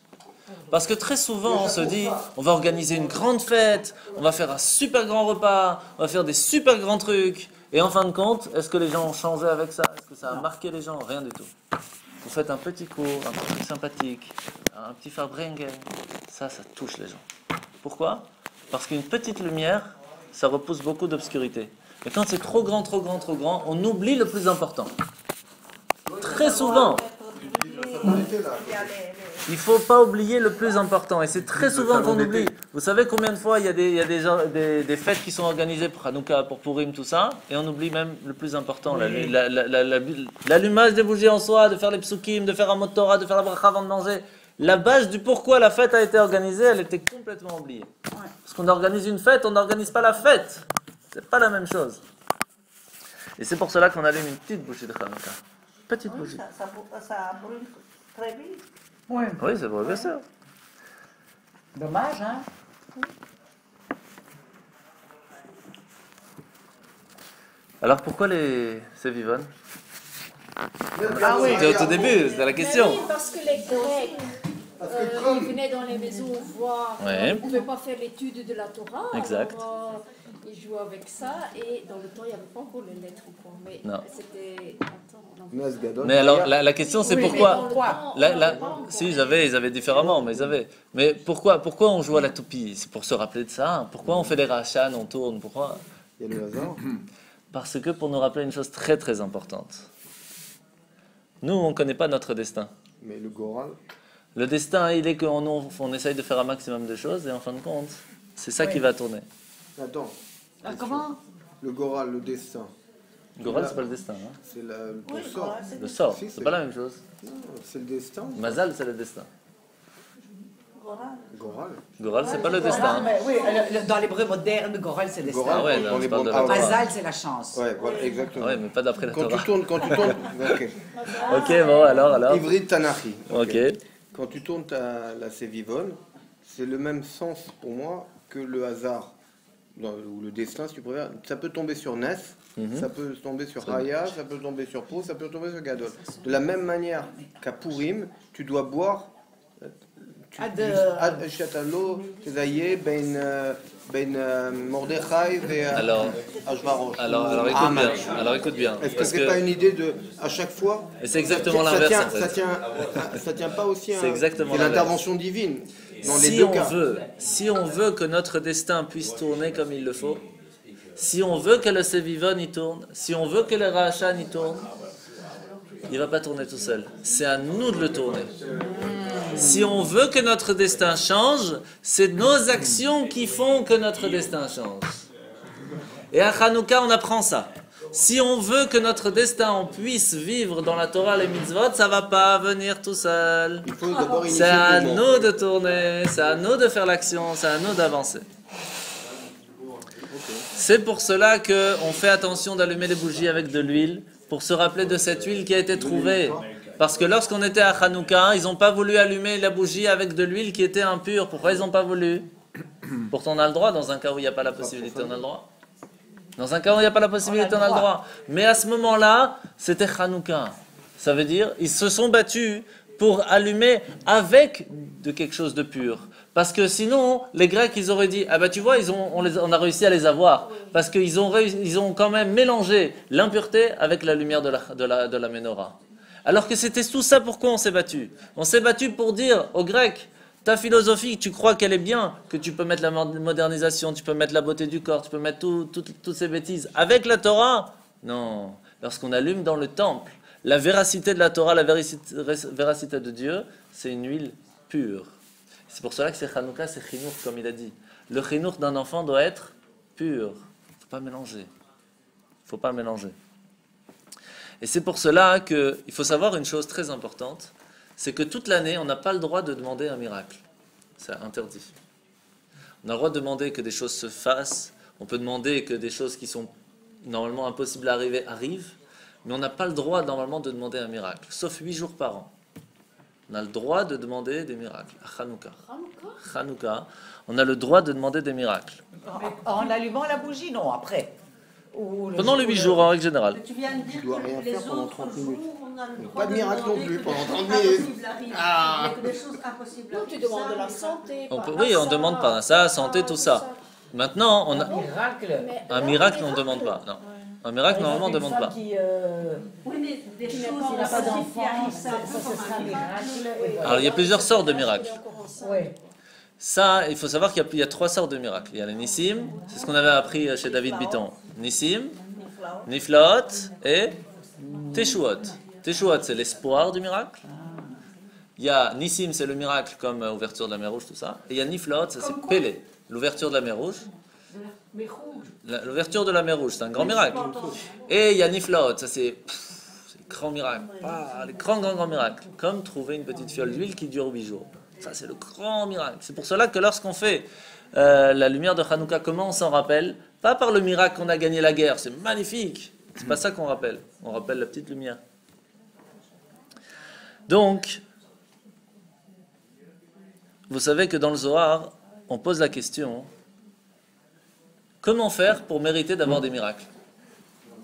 Speaker 2: Parce que très souvent, on se dit, on va organiser une grande fête, on va faire un super grand repas, on va faire des super grands trucs. Et en fin de compte, est-ce que les gens ont changé avec ça? Est-ce que ça a marqué les gens? Rien du tout. Vous faites un petit cours, un truc sympathique, un petit Farbrengen, ça touche les gens. Pourquoi? Parce qu'une petite lumière, ça repousse beaucoup d'obscurité. Et quand c'est trop grand, on oublie le plus important. Très souvent. Il ne faut pas oublier le plus important. Et c'est très souvent qu'on oublie. Vous savez combien de fois il y a des fêtes qui sont organisées pour Hanouka, pour Purim, tout ça, et on oublie même le plus important, l'allumage des bougies en soi, de faire les psukim, de faire un mot de Torah, de faire la bracha avant de manger. La base du pourquoi la fête a été organisée, elle était complètement oubliée. Parce qu'on organise une fête, on n'organise pas la fête. C'est pas la même chose. Et c'est pour cela qu'on allume une petite bougie de Hanouka. Petite
Speaker 4: Oui,
Speaker 2: bougie.
Speaker 4: ça brûle très vite.
Speaker 3: Oui.
Speaker 2: Oui, c'est vrai, bien sûr.
Speaker 3: Dommage, hein?
Speaker 2: Alors pourquoi ces vivonnes?
Speaker 3: Ah oui.
Speaker 2: C'était au tout début, c'était la question.
Speaker 7: Mais oui, parce que les Grecs, ils venaient dans les maisons voir,
Speaker 2: Ouais.
Speaker 7: ils ne pouvaient pas faire l'étude de la Torah.
Speaker 2: Exact.
Speaker 7: Alors, ils jouaient avec ça et dans le temps, il n'y avait pas encore les lettres encore. Mais
Speaker 2: Non.
Speaker 7: c'était. Attends, non.
Speaker 1: Nas Gadol.
Speaker 2: Mais alors, la question c'est
Speaker 3: Oui, mais
Speaker 2: pourquoi?
Speaker 3: dans le temps,
Speaker 2: Si, ils avaient différemment, mais ils avaient. Mais pourquoi on joue à la toupie? C'est pour se rappeler de ça. Pourquoi on fait les rachan, on tourne? Pourquoi?
Speaker 1: Il y a le hasard.
Speaker 2: Parce que pour nous rappeler une chose très très importante. Nous, on ne connaît pas notre destin.
Speaker 1: Mais le Goral,
Speaker 2: Le destin, il est qu'on essaye de faire un maximum de choses et en fin de compte, c'est ça qui va tourner.
Speaker 1: attends,
Speaker 3: Ah, comment?
Speaker 1: le Goral, le destin,
Speaker 2: Goral, c'est pas le destin. Hein.
Speaker 1: c'est le
Speaker 4: Oui,
Speaker 1: sort.
Speaker 4: voilà, c'est
Speaker 2: Le sort,
Speaker 1: Si,
Speaker 2: c'est
Speaker 1: c'est-
Speaker 2: pas la même chose.
Speaker 1: Non, c'est le destin.
Speaker 2: Mazal, c'est le destin.
Speaker 4: Goral.
Speaker 1: Goral.
Speaker 2: Goral, c'est pas le
Speaker 3: Ah,
Speaker 2: destin.
Speaker 3: mais oui, dans l'hébreu moderne, Goral, c'est destin.
Speaker 1: Goral,
Speaker 2: Ah ouais,
Speaker 1: on
Speaker 2: non,
Speaker 1: est
Speaker 2: je parle
Speaker 1: bon.
Speaker 2: de la
Speaker 1: Ah,
Speaker 2: Torah.
Speaker 3: Mazal, c'est la chance.
Speaker 1: ouais, voilà, exactement.
Speaker 2: Ouais, mais pas d'après la
Speaker 1: Quand tu
Speaker 2: Torah.
Speaker 1: tournes, ok.
Speaker 2: Ok, bon, alors.
Speaker 1: Ivrit Tanachi.
Speaker 2: Ok.
Speaker 1: Quand tu tournes la Sévivonne, c'est le même sens pour moi que le hasard, ou le destin, si tu préfères. Ça peut tomber sur Ness, ça peut tomber sur Raya, ça peut tomber sur Po, ça peut tomber sur Gadol. De la même manière qu'à Purim, tu dois boire. Chatalo, Tezaye, Ben Mordechai et
Speaker 2: Alors,
Speaker 1: Ashvarosh.
Speaker 2: alors écoute bien.
Speaker 1: Est-ce que
Speaker 2: Parce
Speaker 1: c'est pas une idée de, à chaque fois,
Speaker 2: Et c'est exactement
Speaker 1: ça
Speaker 2: l'inverse,
Speaker 1: tient-
Speaker 2: en fait.
Speaker 1: ça tient pas aussi
Speaker 2: C'est exactement
Speaker 1: c'est
Speaker 2: l'inverse.
Speaker 1: l'intervention divine dans les
Speaker 2: si
Speaker 1: deux
Speaker 2: on
Speaker 1: cas.
Speaker 2: si on veut que notre destin puisse tourner comme il le faut, si on veut que le Sévivon y tourne, si on veut que le Rachan y tourne, il va pas tourner tout seul. C'est à nous de le tourner. Si on veut que notre destin change, c'est nos actions qui font que notre destin change. Et à Hanouka, on apprend ça. Si on veut que notre destin, on puisse vivre dans la Torah, les mitzvot, ça va pas venir tout seul.
Speaker 1: Il faut d'abord initier
Speaker 2: C'est à
Speaker 1: le mouvement.
Speaker 2: nous de tourner, c'est à nous de faire l'action, c'est à nous d'avancer. C'est pour cela qu'on fait attention d'allumer les bougies avec de l'huile, pour se rappeler de cette huile qui a été trouvée. Parce que lorsqu'on était à Hanouka, ils n'ont pas voulu allumer la bougie avec de l'huile qui était impure. Pourquoi ils n'ont pas voulu? Pourtant on a le droit, dans un cas où il n'y a pas la possibilité, on a le droit. Dans un cas où il n'y a pas la possibilité, on a le droit. Mais à ce moment-là, c'était Hanouka. Ça veut dire, ils se sont battus pour allumer avec de quelque chose de pur. Parce que sinon, les Grecs, ils auraient dit, ah bah tu vois, on a réussi à les avoir. Parce qu'ils ont quand même mélangé l'impureté avec la lumière de la menorah. Alors que c'était tout ça pourquoi on s'est battu. On s'est battu pour dire aux Grecs, ta philosophie, tu crois qu'elle est bien, que tu peux mettre la modernisation, tu peux mettre la beauté du corps, tu peux mettre toutes ces bêtises. Avec la Torah, non. Lorsqu'on allume dans le temple, la véracité de la Torah, la véracité de Dieu, c'est une huile pure. C'est pour cela que c'est Hanouka, c'est Chinour, comme il a dit. Le Chinour d'un enfant doit être pur. Il ne faut pas mélanger. Il faut pas mélanger. Et c'est pour cela qu'il faut savoir une chose très importante, c'est que toute l'année, on n'a pas le droit de demander un miracle. C'est interdit. On a le droit de demander que des choses se fassent, on peut demander que des choses qui sont normalement impossibles à arriver arrivent, mais on n'a pas le droit normalement de demander un miracle, sauf 8 jours par an. On a le droit de demander des miracles. À Hanouka. Hanouka, on a le droit de demander des miracles.
Speaker 3: En allumant la bougie, non, après. Ou
Speaker 2: Pendant les 8 jours en règle générale.
Speaker 5: Tu viens de dire
Speaker 1: Tu dois
Speaker 5: que
Speaker 1: rien
Speaker 5: les
Speaker 1: faire pendant
Speaker 5: autres
Speaker 1: 30 minutes.
Speaker 5: jours, on a le
Speaker 1: Mais
Speaker 5: droit
Speaker 1: pas de
Speaker 5: de
Speaker 1: miracle non
Speaker 5: demander
Speaker 1: plus
Speaker 5: que
Speaker 1: pendant
Speaker 5: des
Speaker 1: 30
Speaker 5: choses
Speaker 1: minutes.
Speaker 5: impossibles arrivent.
Speaker 1: Ah.
Speaker 5: Mais que des choses impossibles
Speaker 7: Non,
Speaker 5: arrivent.
Speaker 7: tu demandes
Speaker 5: Ça,
Speaker 7: de la
Speaker 5: mais ça-
Speaker 7: santé.
Speaker 2: Oui, on demande pas ça, santé, tout ça. Maintenant, on a
Speaker 3: Miracle.
Speaker 2: un miracle, on ne demande pas. Non. Un miracle, normalement, on ne demande pas.
Speaker 5: Oui, mais des choses
Speaker 3: Qui n'a pas
Speaker 5: impossibles qui
Speaker 3: d'enfant,
Speaker 5: arrivent,
Speaker 3: ça
Speaker 5: ça
Speaker 3: ce sera un miracle.
Speaker 2: Alors, il y a plusieurs sortes de miracles.
Speaker 3: Oui.
Speaker 2: Ça, il faut savoir qu'il y a 3 sortes de miracles. Il y a les Nissim, c'est ce qu'on avait appris chez David Bitton. Nissim, Niflaot et Teshuot. Teshuot, c'est l'espoir du miracle. Il y a Nissim, c'est le miracle comme ouverture de la mer Rouge, tout ça. Et il y a Niflaot, ça c'est Pélé, l'ouverture de la mer Rouge. L'ouverture de la mer Rouge, c'est un grand miracle. Et il y a Niflaot, ça c'est le grand miracle. Ah, le grand miracle. Comme trouver une petite fiole d'huile qui dure 8 jours. Ça, c'est le grand miracle. C'est pour cela que lorsqu'on fait la lumière de Hanouka, comment on s'en rappelle? Pas par le miracle qu'on a gagné la guerre, c'est magnifique. C'est pas ça qu'on rappelle. On rappelle la petite lumière. Donc, vous savez que dans le Zohar, on pose la question, comment faire pour mériter d'avoir des miracles?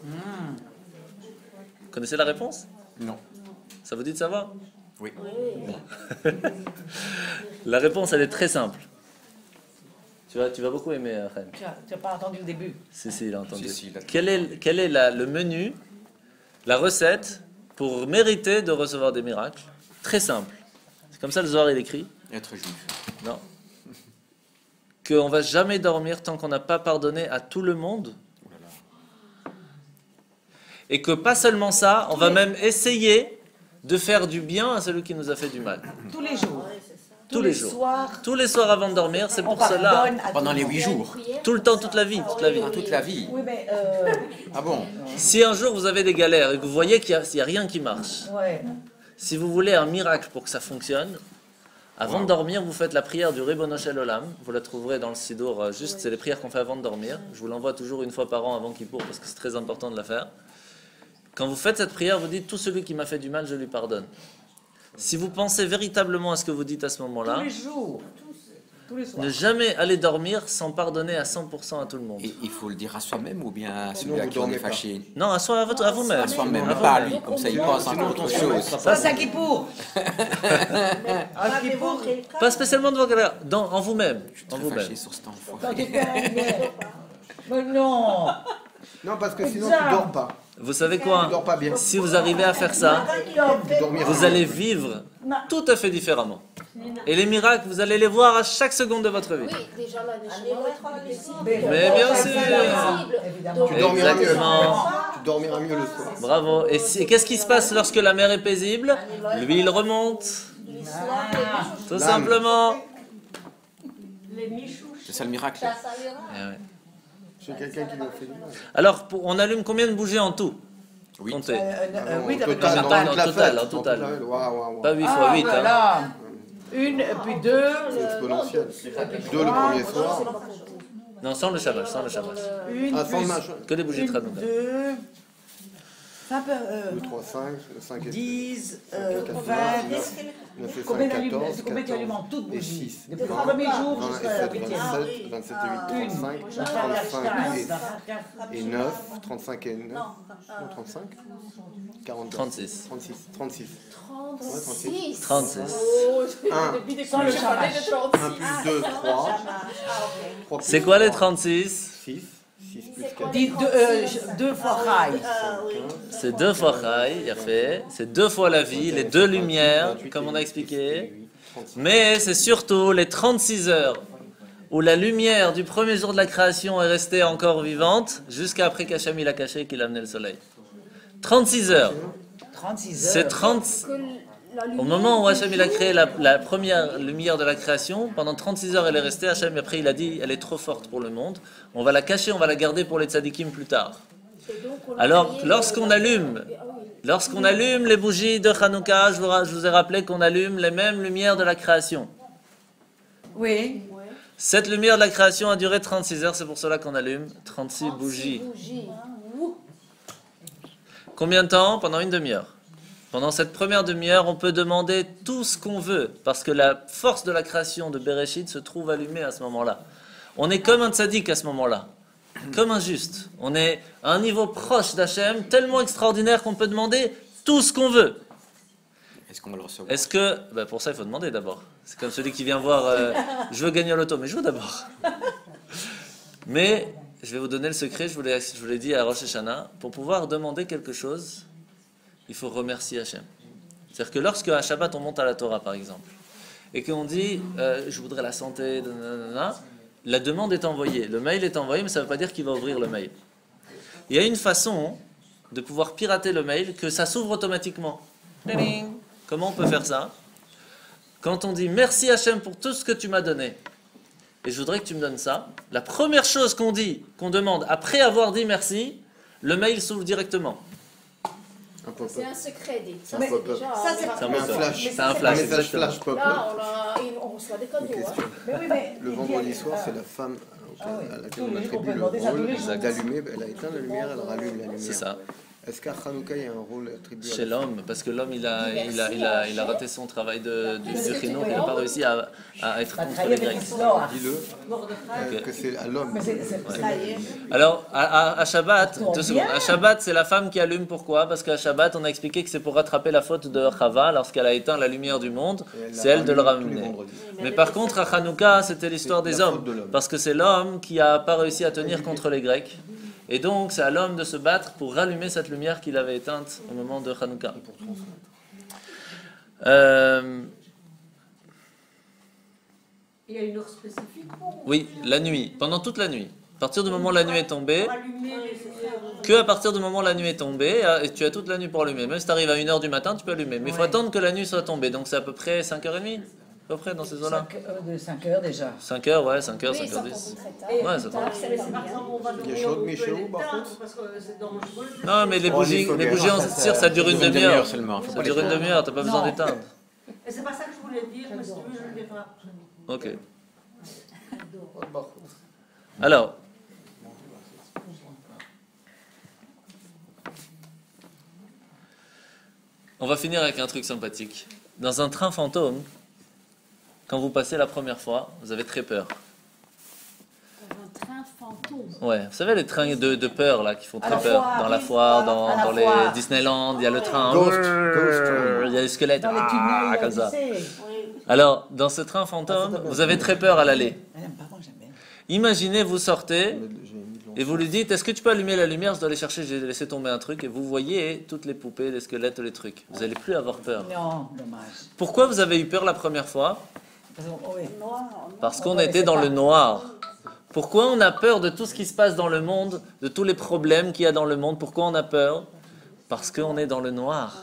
Speaker 2: Vous connaissez la réponse?
Speaker 6: Non.
Speaker 2: Ça vous dit de savoir?
Speaker 6: Oui.
Speaker 2: La réponse, elle est très simple. Tu vas beaucoup aimer, Khaim.
Speaker 3: Tu n'as pas entendu le début.
Speaker 2: Si, il a entendu.
Speaker 6: Si, il a-
Speaker 2: Quel est le menu, la recette pour mériter de recevoir des miracles? Très simple. C'est comme ça le Zohar il écrit.
Speaker 6: Être juif.
Speaker 2: Non. Qu'on va jamais dormir tant qu'on n'a pas pardonné à tout le monde.
Speaker 6: Oh là là.
Speaker 2: Et que pas seulement ça, on va même essayer de faire du bien à celui qui nous a fait du mal.
Speaker 3: Tous les jours.
Speaker 2: Tous les jours.
Speaker 3: soirs,
Speaker 2: Tous les soirs avant de dormir, c'est
Speaker 3: on
Speaker 2: pour cela.
Speaker 3: pardonne à
Speaker 6: Pendant
Speaker 3: tout
Speaker 6: les
Speaker 3: le monde.
Speaker 6: 8 jours.
Speaker 2: Tout le temps, toute la vie, toute la vie.
Speaker 6: Toute la vie.
Speaker 3: Oui, mais
Speaker 6: Ah bon?
Speaker 2: Si un jour vous avez des galères et que vous voyez qu'il n'y a rien qui marche,
Speaker 3: ouais.
Speaker 2: si vous voulez un miracle pour que ça fonctionne, avant de dormir, vous faites la prière du Ribono Shel Olam. Vous la trouverez dans le Sidour, juste, c'est les prières qu'on fait avant de dormir. Je vous l'envoie toujours une fois par an avant Kippour parce que c'est très important de la faire. Quand vous faites cette prière, vous dites, tout celui qui m'a fait du mal, je lui pardonne. Si vous pensez véritablement à ce que vous dites à ce moment-là,
Speaker 3: Tous les jours. Tous les soirs.
Speaker 2: ne jamais aller dormir sans pardonner à 100% à tout le monde.
Speaker 6: Et il faut le dire à soi-même ou bien à celui
Speaker 1: vous
Speaker 6: à qui on est
Speaker 1: dormez pas.
Speaker 6: fâché?
Speaker 2: Non, à vous-même.
Speaker 6: À soi-même,
Speaker 2: À
Speaker 6: pas à
Speaker 2: vous-même.
Speaker 6: lui. Comme ça, il pense à autre chose.
Speaker 3: Ça, c'est à Kippour. À Kippour.
Speaker 2: Pas spécialement devant quelqu'un, en vous-même.
Speaker 6: Je suis
Speaker 2: En
Speaker 6: très
Speaker 2: vous-même.
Speaker 6: fâché sur cet enfant.
Speaker 3: Quand tu fais un guerre. Mais non.
Speaker 1: Non, parce que sinon,
Speaker 3: Exact.
Speaker 1: tu dors pas.
Speaker 2: Vous savez
Speaker 1: Tu
Speaker 2: quoi?
Speaker 1: dors pas bien.
Speaker 2: Si vous arrivez à faire ça,
Speaker 1: Dormir.
Speaker 2: vous allez vivre tout à fait différemment. Et les miracles, vous allez les voir à chaque seconde de votre vie.
Speaker 7: Oui, déjà la Neshama va être plus paisible.
Speaker 2: Mais bien sûr.
Speaker 3: Évidemment.
Speaker 1: Tu dormiras mieux.
Speaker 2: Exactement.
Speaker 1: Tu dormiras mieux le soir.
Speaker 2: Bravo. Et qu'est-ce qui se passe lorsque la mer est paisible? Lui, il remonte. Tout simplement.
Speaker 6: C'est ça le miracle.
Speaker 2: Eh ouais.
Speaker 1: J'ai quelqu'un qui m'a fait du mal.
Speaker 2: Alors, on allume combien de bougies en tout?
Speaker 6: Oui.
Speaker 2: Comptez.
Speaker 3: Oui,
Speaker 1: En
Speaker 3: avec le
Speaker 1: total,
Speaker 2: en
Speaker 3: champagne.
Speaker 1: dans toute la
Speaker 2: total,
Speaker 1: fête.
Speaker 2: en total.
Speaker 1: Waouh, waouh, waouh.
Speaker 2: Pas 8 fois 8. Hein.
Speaker 3: Voilà. Une, puis deux.
Speaker 1: C'est exponentiel. 2 le premier soir.
Speaker 2: Non, sans le shamash, sans le shamash.
Speaker 3: Une,
Speaker 1: Ah, sans le
Speaker 3: plus
Speaker 1: machin.
Speaker 2: Que des bougies de
Speaker 3: une,
Speaker 2: Hanouka.
Speaker 3: deux. Ça peut,
Speaker 1: 2, 3, 5. 5 et
Speaker 3: 10,
Speaker 1: 14,
Speaker 3: 20.
Speaker 1: 9 et
Speaker 3: Combien
Speaker 1: 5,
Speaker 3: d'allumes-
Speaker 1: 14,
Speaker 3: combien tu allumes en
Speaker 1: 14
Speaker 3: toutes
Speaker 1: et
Speaker 3: bougies
Speaker 1: 6.
Speaker 3: Depuis le premier jour
Speaker 1: 20 et
Speaker 3: jusqu'à la
Speaker 1: 7,
Speaker 3: 8e.
Speaker 1: 27, 27 et 8, 35, 35 et 9, 35 et 9, non, 35, 40,
Speaker 2: 36.
Speaker 1: 36.
Speaker 7: 36.
Speaker 2: 36.
Speaker 3: Sans le champagne.
Speaker 1: 1 plus 2, 3. 3 plus
Speaker 2: C'est quoi les
Speaker 1: 3,
Speaker 2: 36?
Speaker 1: 6. 6 plus 4,
Speaker 3: Deux fois rail.
Speaker 2: C'est 2 fois Chai, il a fait. C'est 2 fois la vie, les 2 lumières, comme on a expliqué. Mais c'est surtout les 36 heures où la lumière du premier jour de la création est restée encore vivante jusqu'à après qu'Hachem il a caché et qu'il a amené le soleil. 36 heures.
Speaker 3: 36 heures.
Speaker 2: C'est 30. Au moment où Hachem il a créé la première lumière de la création, pendant 36 heures elle est restée. Hachem après il a dit elle est trop forte pour le monde. On va la cacher, on va la garder pour les tzadikim plus tard. Alors lorsqu'on allume les bougies de Hanouka, je vous ai rappelé qu'on allume les mêmes lumières de la création.
Speaker 3: Oui.
Speaker 2: Cette lumière de la création a duré 36 heures, c'est pour cela qu'on allume 36 bougies. Combien de temps? Pendant une demi-heure. Pendant cette première demi-heure, on peut demander tout ce qu'on veut, parce que la force de la création de Bereshit se trouve allumée à ce moment-là. On est comme un tzaddik à ce moment-là, comme un juste. On est à un niveau proche d'Hachem, tellement extraordinaire qu'on peut demander tout ce qu'on veut.
Speaker 6: Est-ce qu'on va le recevoir?
Speaker 2: Est-ce que... Ben pour ça, il faut demander d'abord. C'est comme celui qui vient voir, je veux gagner au loto, mais je veux d'abord. Mais je vais vous donner le secret, je vous l'ai dit à Rosh Hashanah, pour pouvoir demander quelque chose, il faut remercier Hachem. C'est-à-dire que lorsque à Shabbat on monte à la Torah par exemple, et qu'on dit je voudrais la santé, nanana, la demande est envoyée, le mail est envoyé, mais ça ne veut pas dire qu'il va ouvrir le mail. Il y a une façon de pouvoir pirater le mail que ça s'ouvre automatiquement. Ding. Comment on peut faire ça? Quand on dit merci Hachem pour tout ce que tu m'as donné, et je voudrais que tu me donnes ça, la première chose qu'on dit, qu'on demande après avoir dit merci, le mail s'ouvre directement.
Speaker 1: un pop-up.
Speaker 7: C'est un secret, dit.
Speaker 1: C'est un pop-up.
Speaker 5: Ça, c'est
Speaker 2: C'est un
Speaker 1: Mais un
Speaker 2: pop-up.
Speaker 1: flash.
Speaker 2: C'est un
Speaker 1: Un
Speaker 2: flash,
Speaker 1: message
Speaker 2: exactement.
Speaker 1: flash pop-up.
Speaker 7: Là, on reçoit des cadeaux. Hein.
Speaker 3: Mais oui, mais
Speaker 1: Le vendredi soir, c'est la femme à laquelle
Speaker 3: Tous
Speaker 1: on
Speaker 3: les jours, on
Speaker 1: attribue
Speaker 3: peut
Speaker 1: le
Speaker 3: demander ça tous les
Speaker 1: rôle
Speaker 3: jours.
Speaker 1: d'allumer, elle a éteint la lumière, elle rallume la lumière.
Speaker 2: C'est ça.
Speaker 1: Est-ce qu'à Hanouka, il y a un rôle attribué
Speaker 2: Chez l'homme, parce que l'homme il a raté son travail du chinour, il n'a pas réussi à être contre les Grecs.
Speaker 1: Dis-le, que c'est à l'homme.
Speaker 2: Alors, à Shabbat, 2 secondes. À Shabbat, c'est la femme qui allume. Pourquoi? Parce qu'à Shabbat, on a expliqué que c'est pour rattraper la faute de Chava lorsqu'elle a éteint la lumière du monde. C'est elle de le ramener. Mais par contre, à Hanouka, c'était l'histoire des hommes. Parce que c'est l'homme qui n'a pas réussi à tenir contre les Grecs. Et donc, c'est à l'homme de se battre pour rallumer cette lumière qu'il avait éteinte au moment de Hanouka.
Speaker 7: Il y a une heure spécifique pour
Speaker 2: Oui, la nuit, pendant toute la nuit. À partir du moment où la nuit est tombée,
Speaker 7: allumer les...
Speaker 2: que à partir du moment où la nuit est tombée, et tu as toute la nuit pour allumer. Même si tu arrives à 1h du matin, tu peux allumer. Mais il faut attendre que la nuit soit tombée. Donc c'est à peu près 5h30, à peu près dans ces eaux-là.
Speaker 3: De 5 heures déjà.
Speaker 2: 5h, ouais, 5h,
Speaker 7: Oui, ça
Speaker 2: 5h10.
Speaker 7: tombe très tard.
Speaker 2: Ouais,
Speaker 7: Plus
Speaker 2: ça
Speaker 7: tard,
Speaker 2: tombe.
Speaker 7: c'est la
Speaker 4: Par
Speaker 7: lumière.
Speaker 4: exemple, on va
Speaker 1: Il y a
Speaker 4: dormir,
Speaker 1: chaud de
Speaker 4: on peut
Speaker 1: Michel, par
Speaker 4: l'éteindre
Speaker 1: contre
Speaker 4: parce que c'est dangereux.
Speaker 2: Non, mais les
Speaker 1: Oh,
Speaker 2: bougies en cire, ça dure une demi-heure.
Speaker 6: seulement. Faut
Speaker 2: Ça
Speaker 6: pas
Speaker 2: dure une demi-heure, t'as pas besoin
Speaker 3: Non.
Speaker 2: d'éteindre.
Speaker 4: Et c'est pas ça que je voulais dire, mais si tu veux, je le dirai après.
Speaker 2: Ok. Alors, on va finir avec un truc sympathique. Dans un train fantôme, quand vous passez la première fois, vous avez très peur.
Speaker 7: Un train fantôme.
Speaker 2: Ouais, vous savez les trains de peur là qui font très
Speaker 3: la
Speaker 2: peur
Speaker 3: foire,
Speaker 2: dans la
Speaker 3: oui.
Speaker 2: foire,
Speaker 3: À
Speaker 2: dans
Speaker 3: la
Speaker 2: les
Speaker 3: foire.
Speaker 2: Disneyland, il y a le train,
Speaker 1: Ghost
Speaker 2: il y a les squelettes,
Speaker 3: Dans les tunnels,
Speaker 2: comme
Speaker 3: tu
Speaker 2: ça.
Speaker 3: sais.
Speaker 2: Alors, dans ce train fantôme, vous avez très peur à l'aller.
Speaker 3: Elle aime pas, moi j'aime bien.
Speaker 2: Imaginez, vous sortez et vous lui dites, est-ce que tu peux allumer la lumière? Je dois aller chercher, j'ai laissé tomber un truc. Et vous voyez toutes les poupées, les squelettes, les trucs. Vous n'allez plus avoir peur.
Speaker 3: Non, dommage.
Speaker 2: Pourquoi vous avez eu peur la première fois?
Speaker 3: Parce qu'on- oui.
Speaker 2: Parce qu'on était dans le noir. Pourquoi on a peur de tout ce qui se passe dans le monde, de tous les problèmes qu'il y a dans le monde? Pourquoi on a peur? Parce qu'on est dans le noir.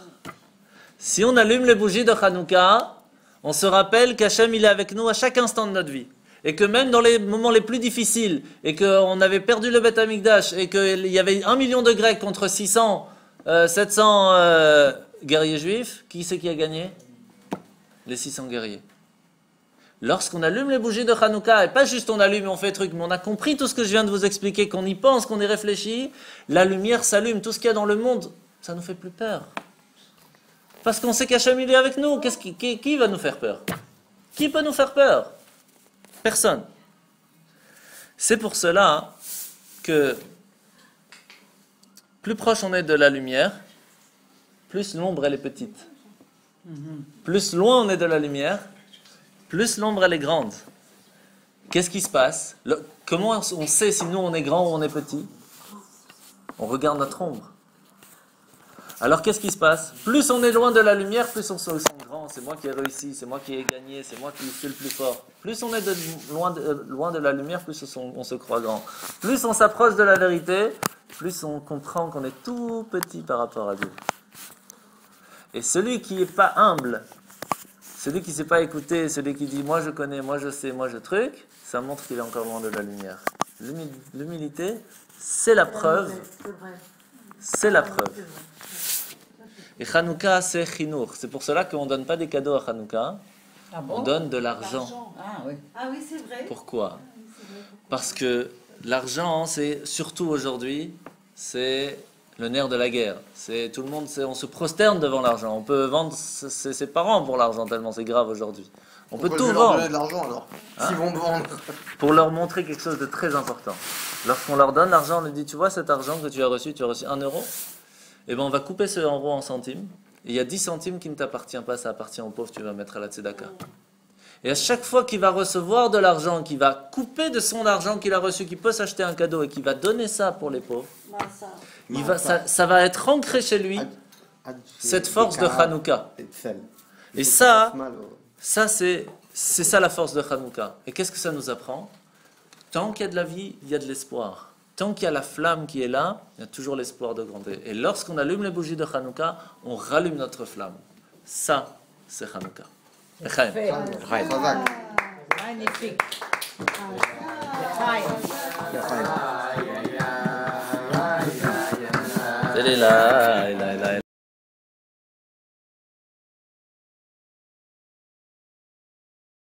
Speaker 2: Si on allume les bougies de Hanouka, on se rappelle qu'Hachem il est avec nous à chaque instant de notre vie. Et que même dans les moments les plus difficiles, et qu'on avait perdu le Beth Amikdash, et qu'il y avait 1 million de Grecs contre 600, 700 guerriers juifs, qui c'est qui a gagné? Les 600 guerriers. Lorsqu'on allume les bougies de Hanouka, et pas juste on allume et on fait truc, mais on a compris tout ce que je viens de vous expliquer, qu'on y pense, qu'on y réfléchit, la lumière s'allume, tout ce qu'il y a dans le monde, ça nous fait plus peur. Parce qu'on sait qu'Hachem il est avec nous. Qui va nous faire peur? Qui peut nous faire peur? Personne. C'est pour cela que plus proche on est de la lumière, plus l'ombre elle est petite. Plus loin on est de la lumière, plus l'ombre elle est grande. Qu'est-ce qui se passe? Comment on sait si nous on est grand ou on est petit? On regarde notre ombre. Alors qu'est-ce qui se passe? Plus on est loin de la lumière, plus on se sent grand. C'est moi qui ai réussi, c'est moi qui ai gagné, c'est moi qui suis le plus fort. Plus on est loin de la lumière, plus on se croit grand. Plus on s'approche de la vérité, plus on comprend qu'on est tout petit par rapport à Dieu. Et celui qui n'est pas humble, celui qui ne sait pas écouter, celui qui dit « moi je connais, moi je sais, moi je truc », ça montre qu'il est encore loin de la lumière. L'humilité, c'est la preuve. C'est la preuve. Et Hanouka, c'est chinour. C'est pour cela qu'on ne donne pas des cadeaux à Hanouka.
Speaker 3: Ah bon?
Speaker 2: On donne de l'argent.
Speaker 3: Ah oui.
Speaker 5: Ah oui, c'est vrai.
Speaker 2: Pourquoi? Parce que l'argent, c'est surtout aujourd'hui, c'est le nerf de la guerre. C'est tout le monde, on se prosterne devant l'argent. On peut vendre ses parents pour l'argent tellement c'est grave aujourd'hui. On peut tout
Speaker 1: je vais leur
Speaker 2: vendre
Speaker 1: donner de l'argent alors. S'ils vont me vendre.
Speaker 2: pour leur montrer quelque chose de très important. Lorsqu'on leur donne l'argent, on leur dit, tu vois cet argent que tu as reçu 1 euro? Eh bien, on va couper ce euro en centimes. Et il y a 10 centimes qui ne t'appartiennent pas, ça appartient aux pauvres, tu vas mettre à la tzedaka. Et à chaque fois qu'il va recevoir de l'argent, qu'il va couper de son argent qu'il a reçu, qu'il peut s'acheter un cadeau et qu'il va donner ça pour les pauvres, ça va être ancré chez lui, cette force de Hanouka. Et ça c'est ça la force de Hanouka. Et qu'est-ce que ça nous apprend? Tant qu'il y a de la vie, il y a de l'espoir. Tant qu'il y a la flamme qui est là, il y a toujours l'espoir de grandir. Et lorsqu'on allume les bougies de Hanouka, on rallume notre flamme. Ça, c'est Hanouka. Echaim.
Speaker 3: Magnifique.
Speaker 2: C'est là,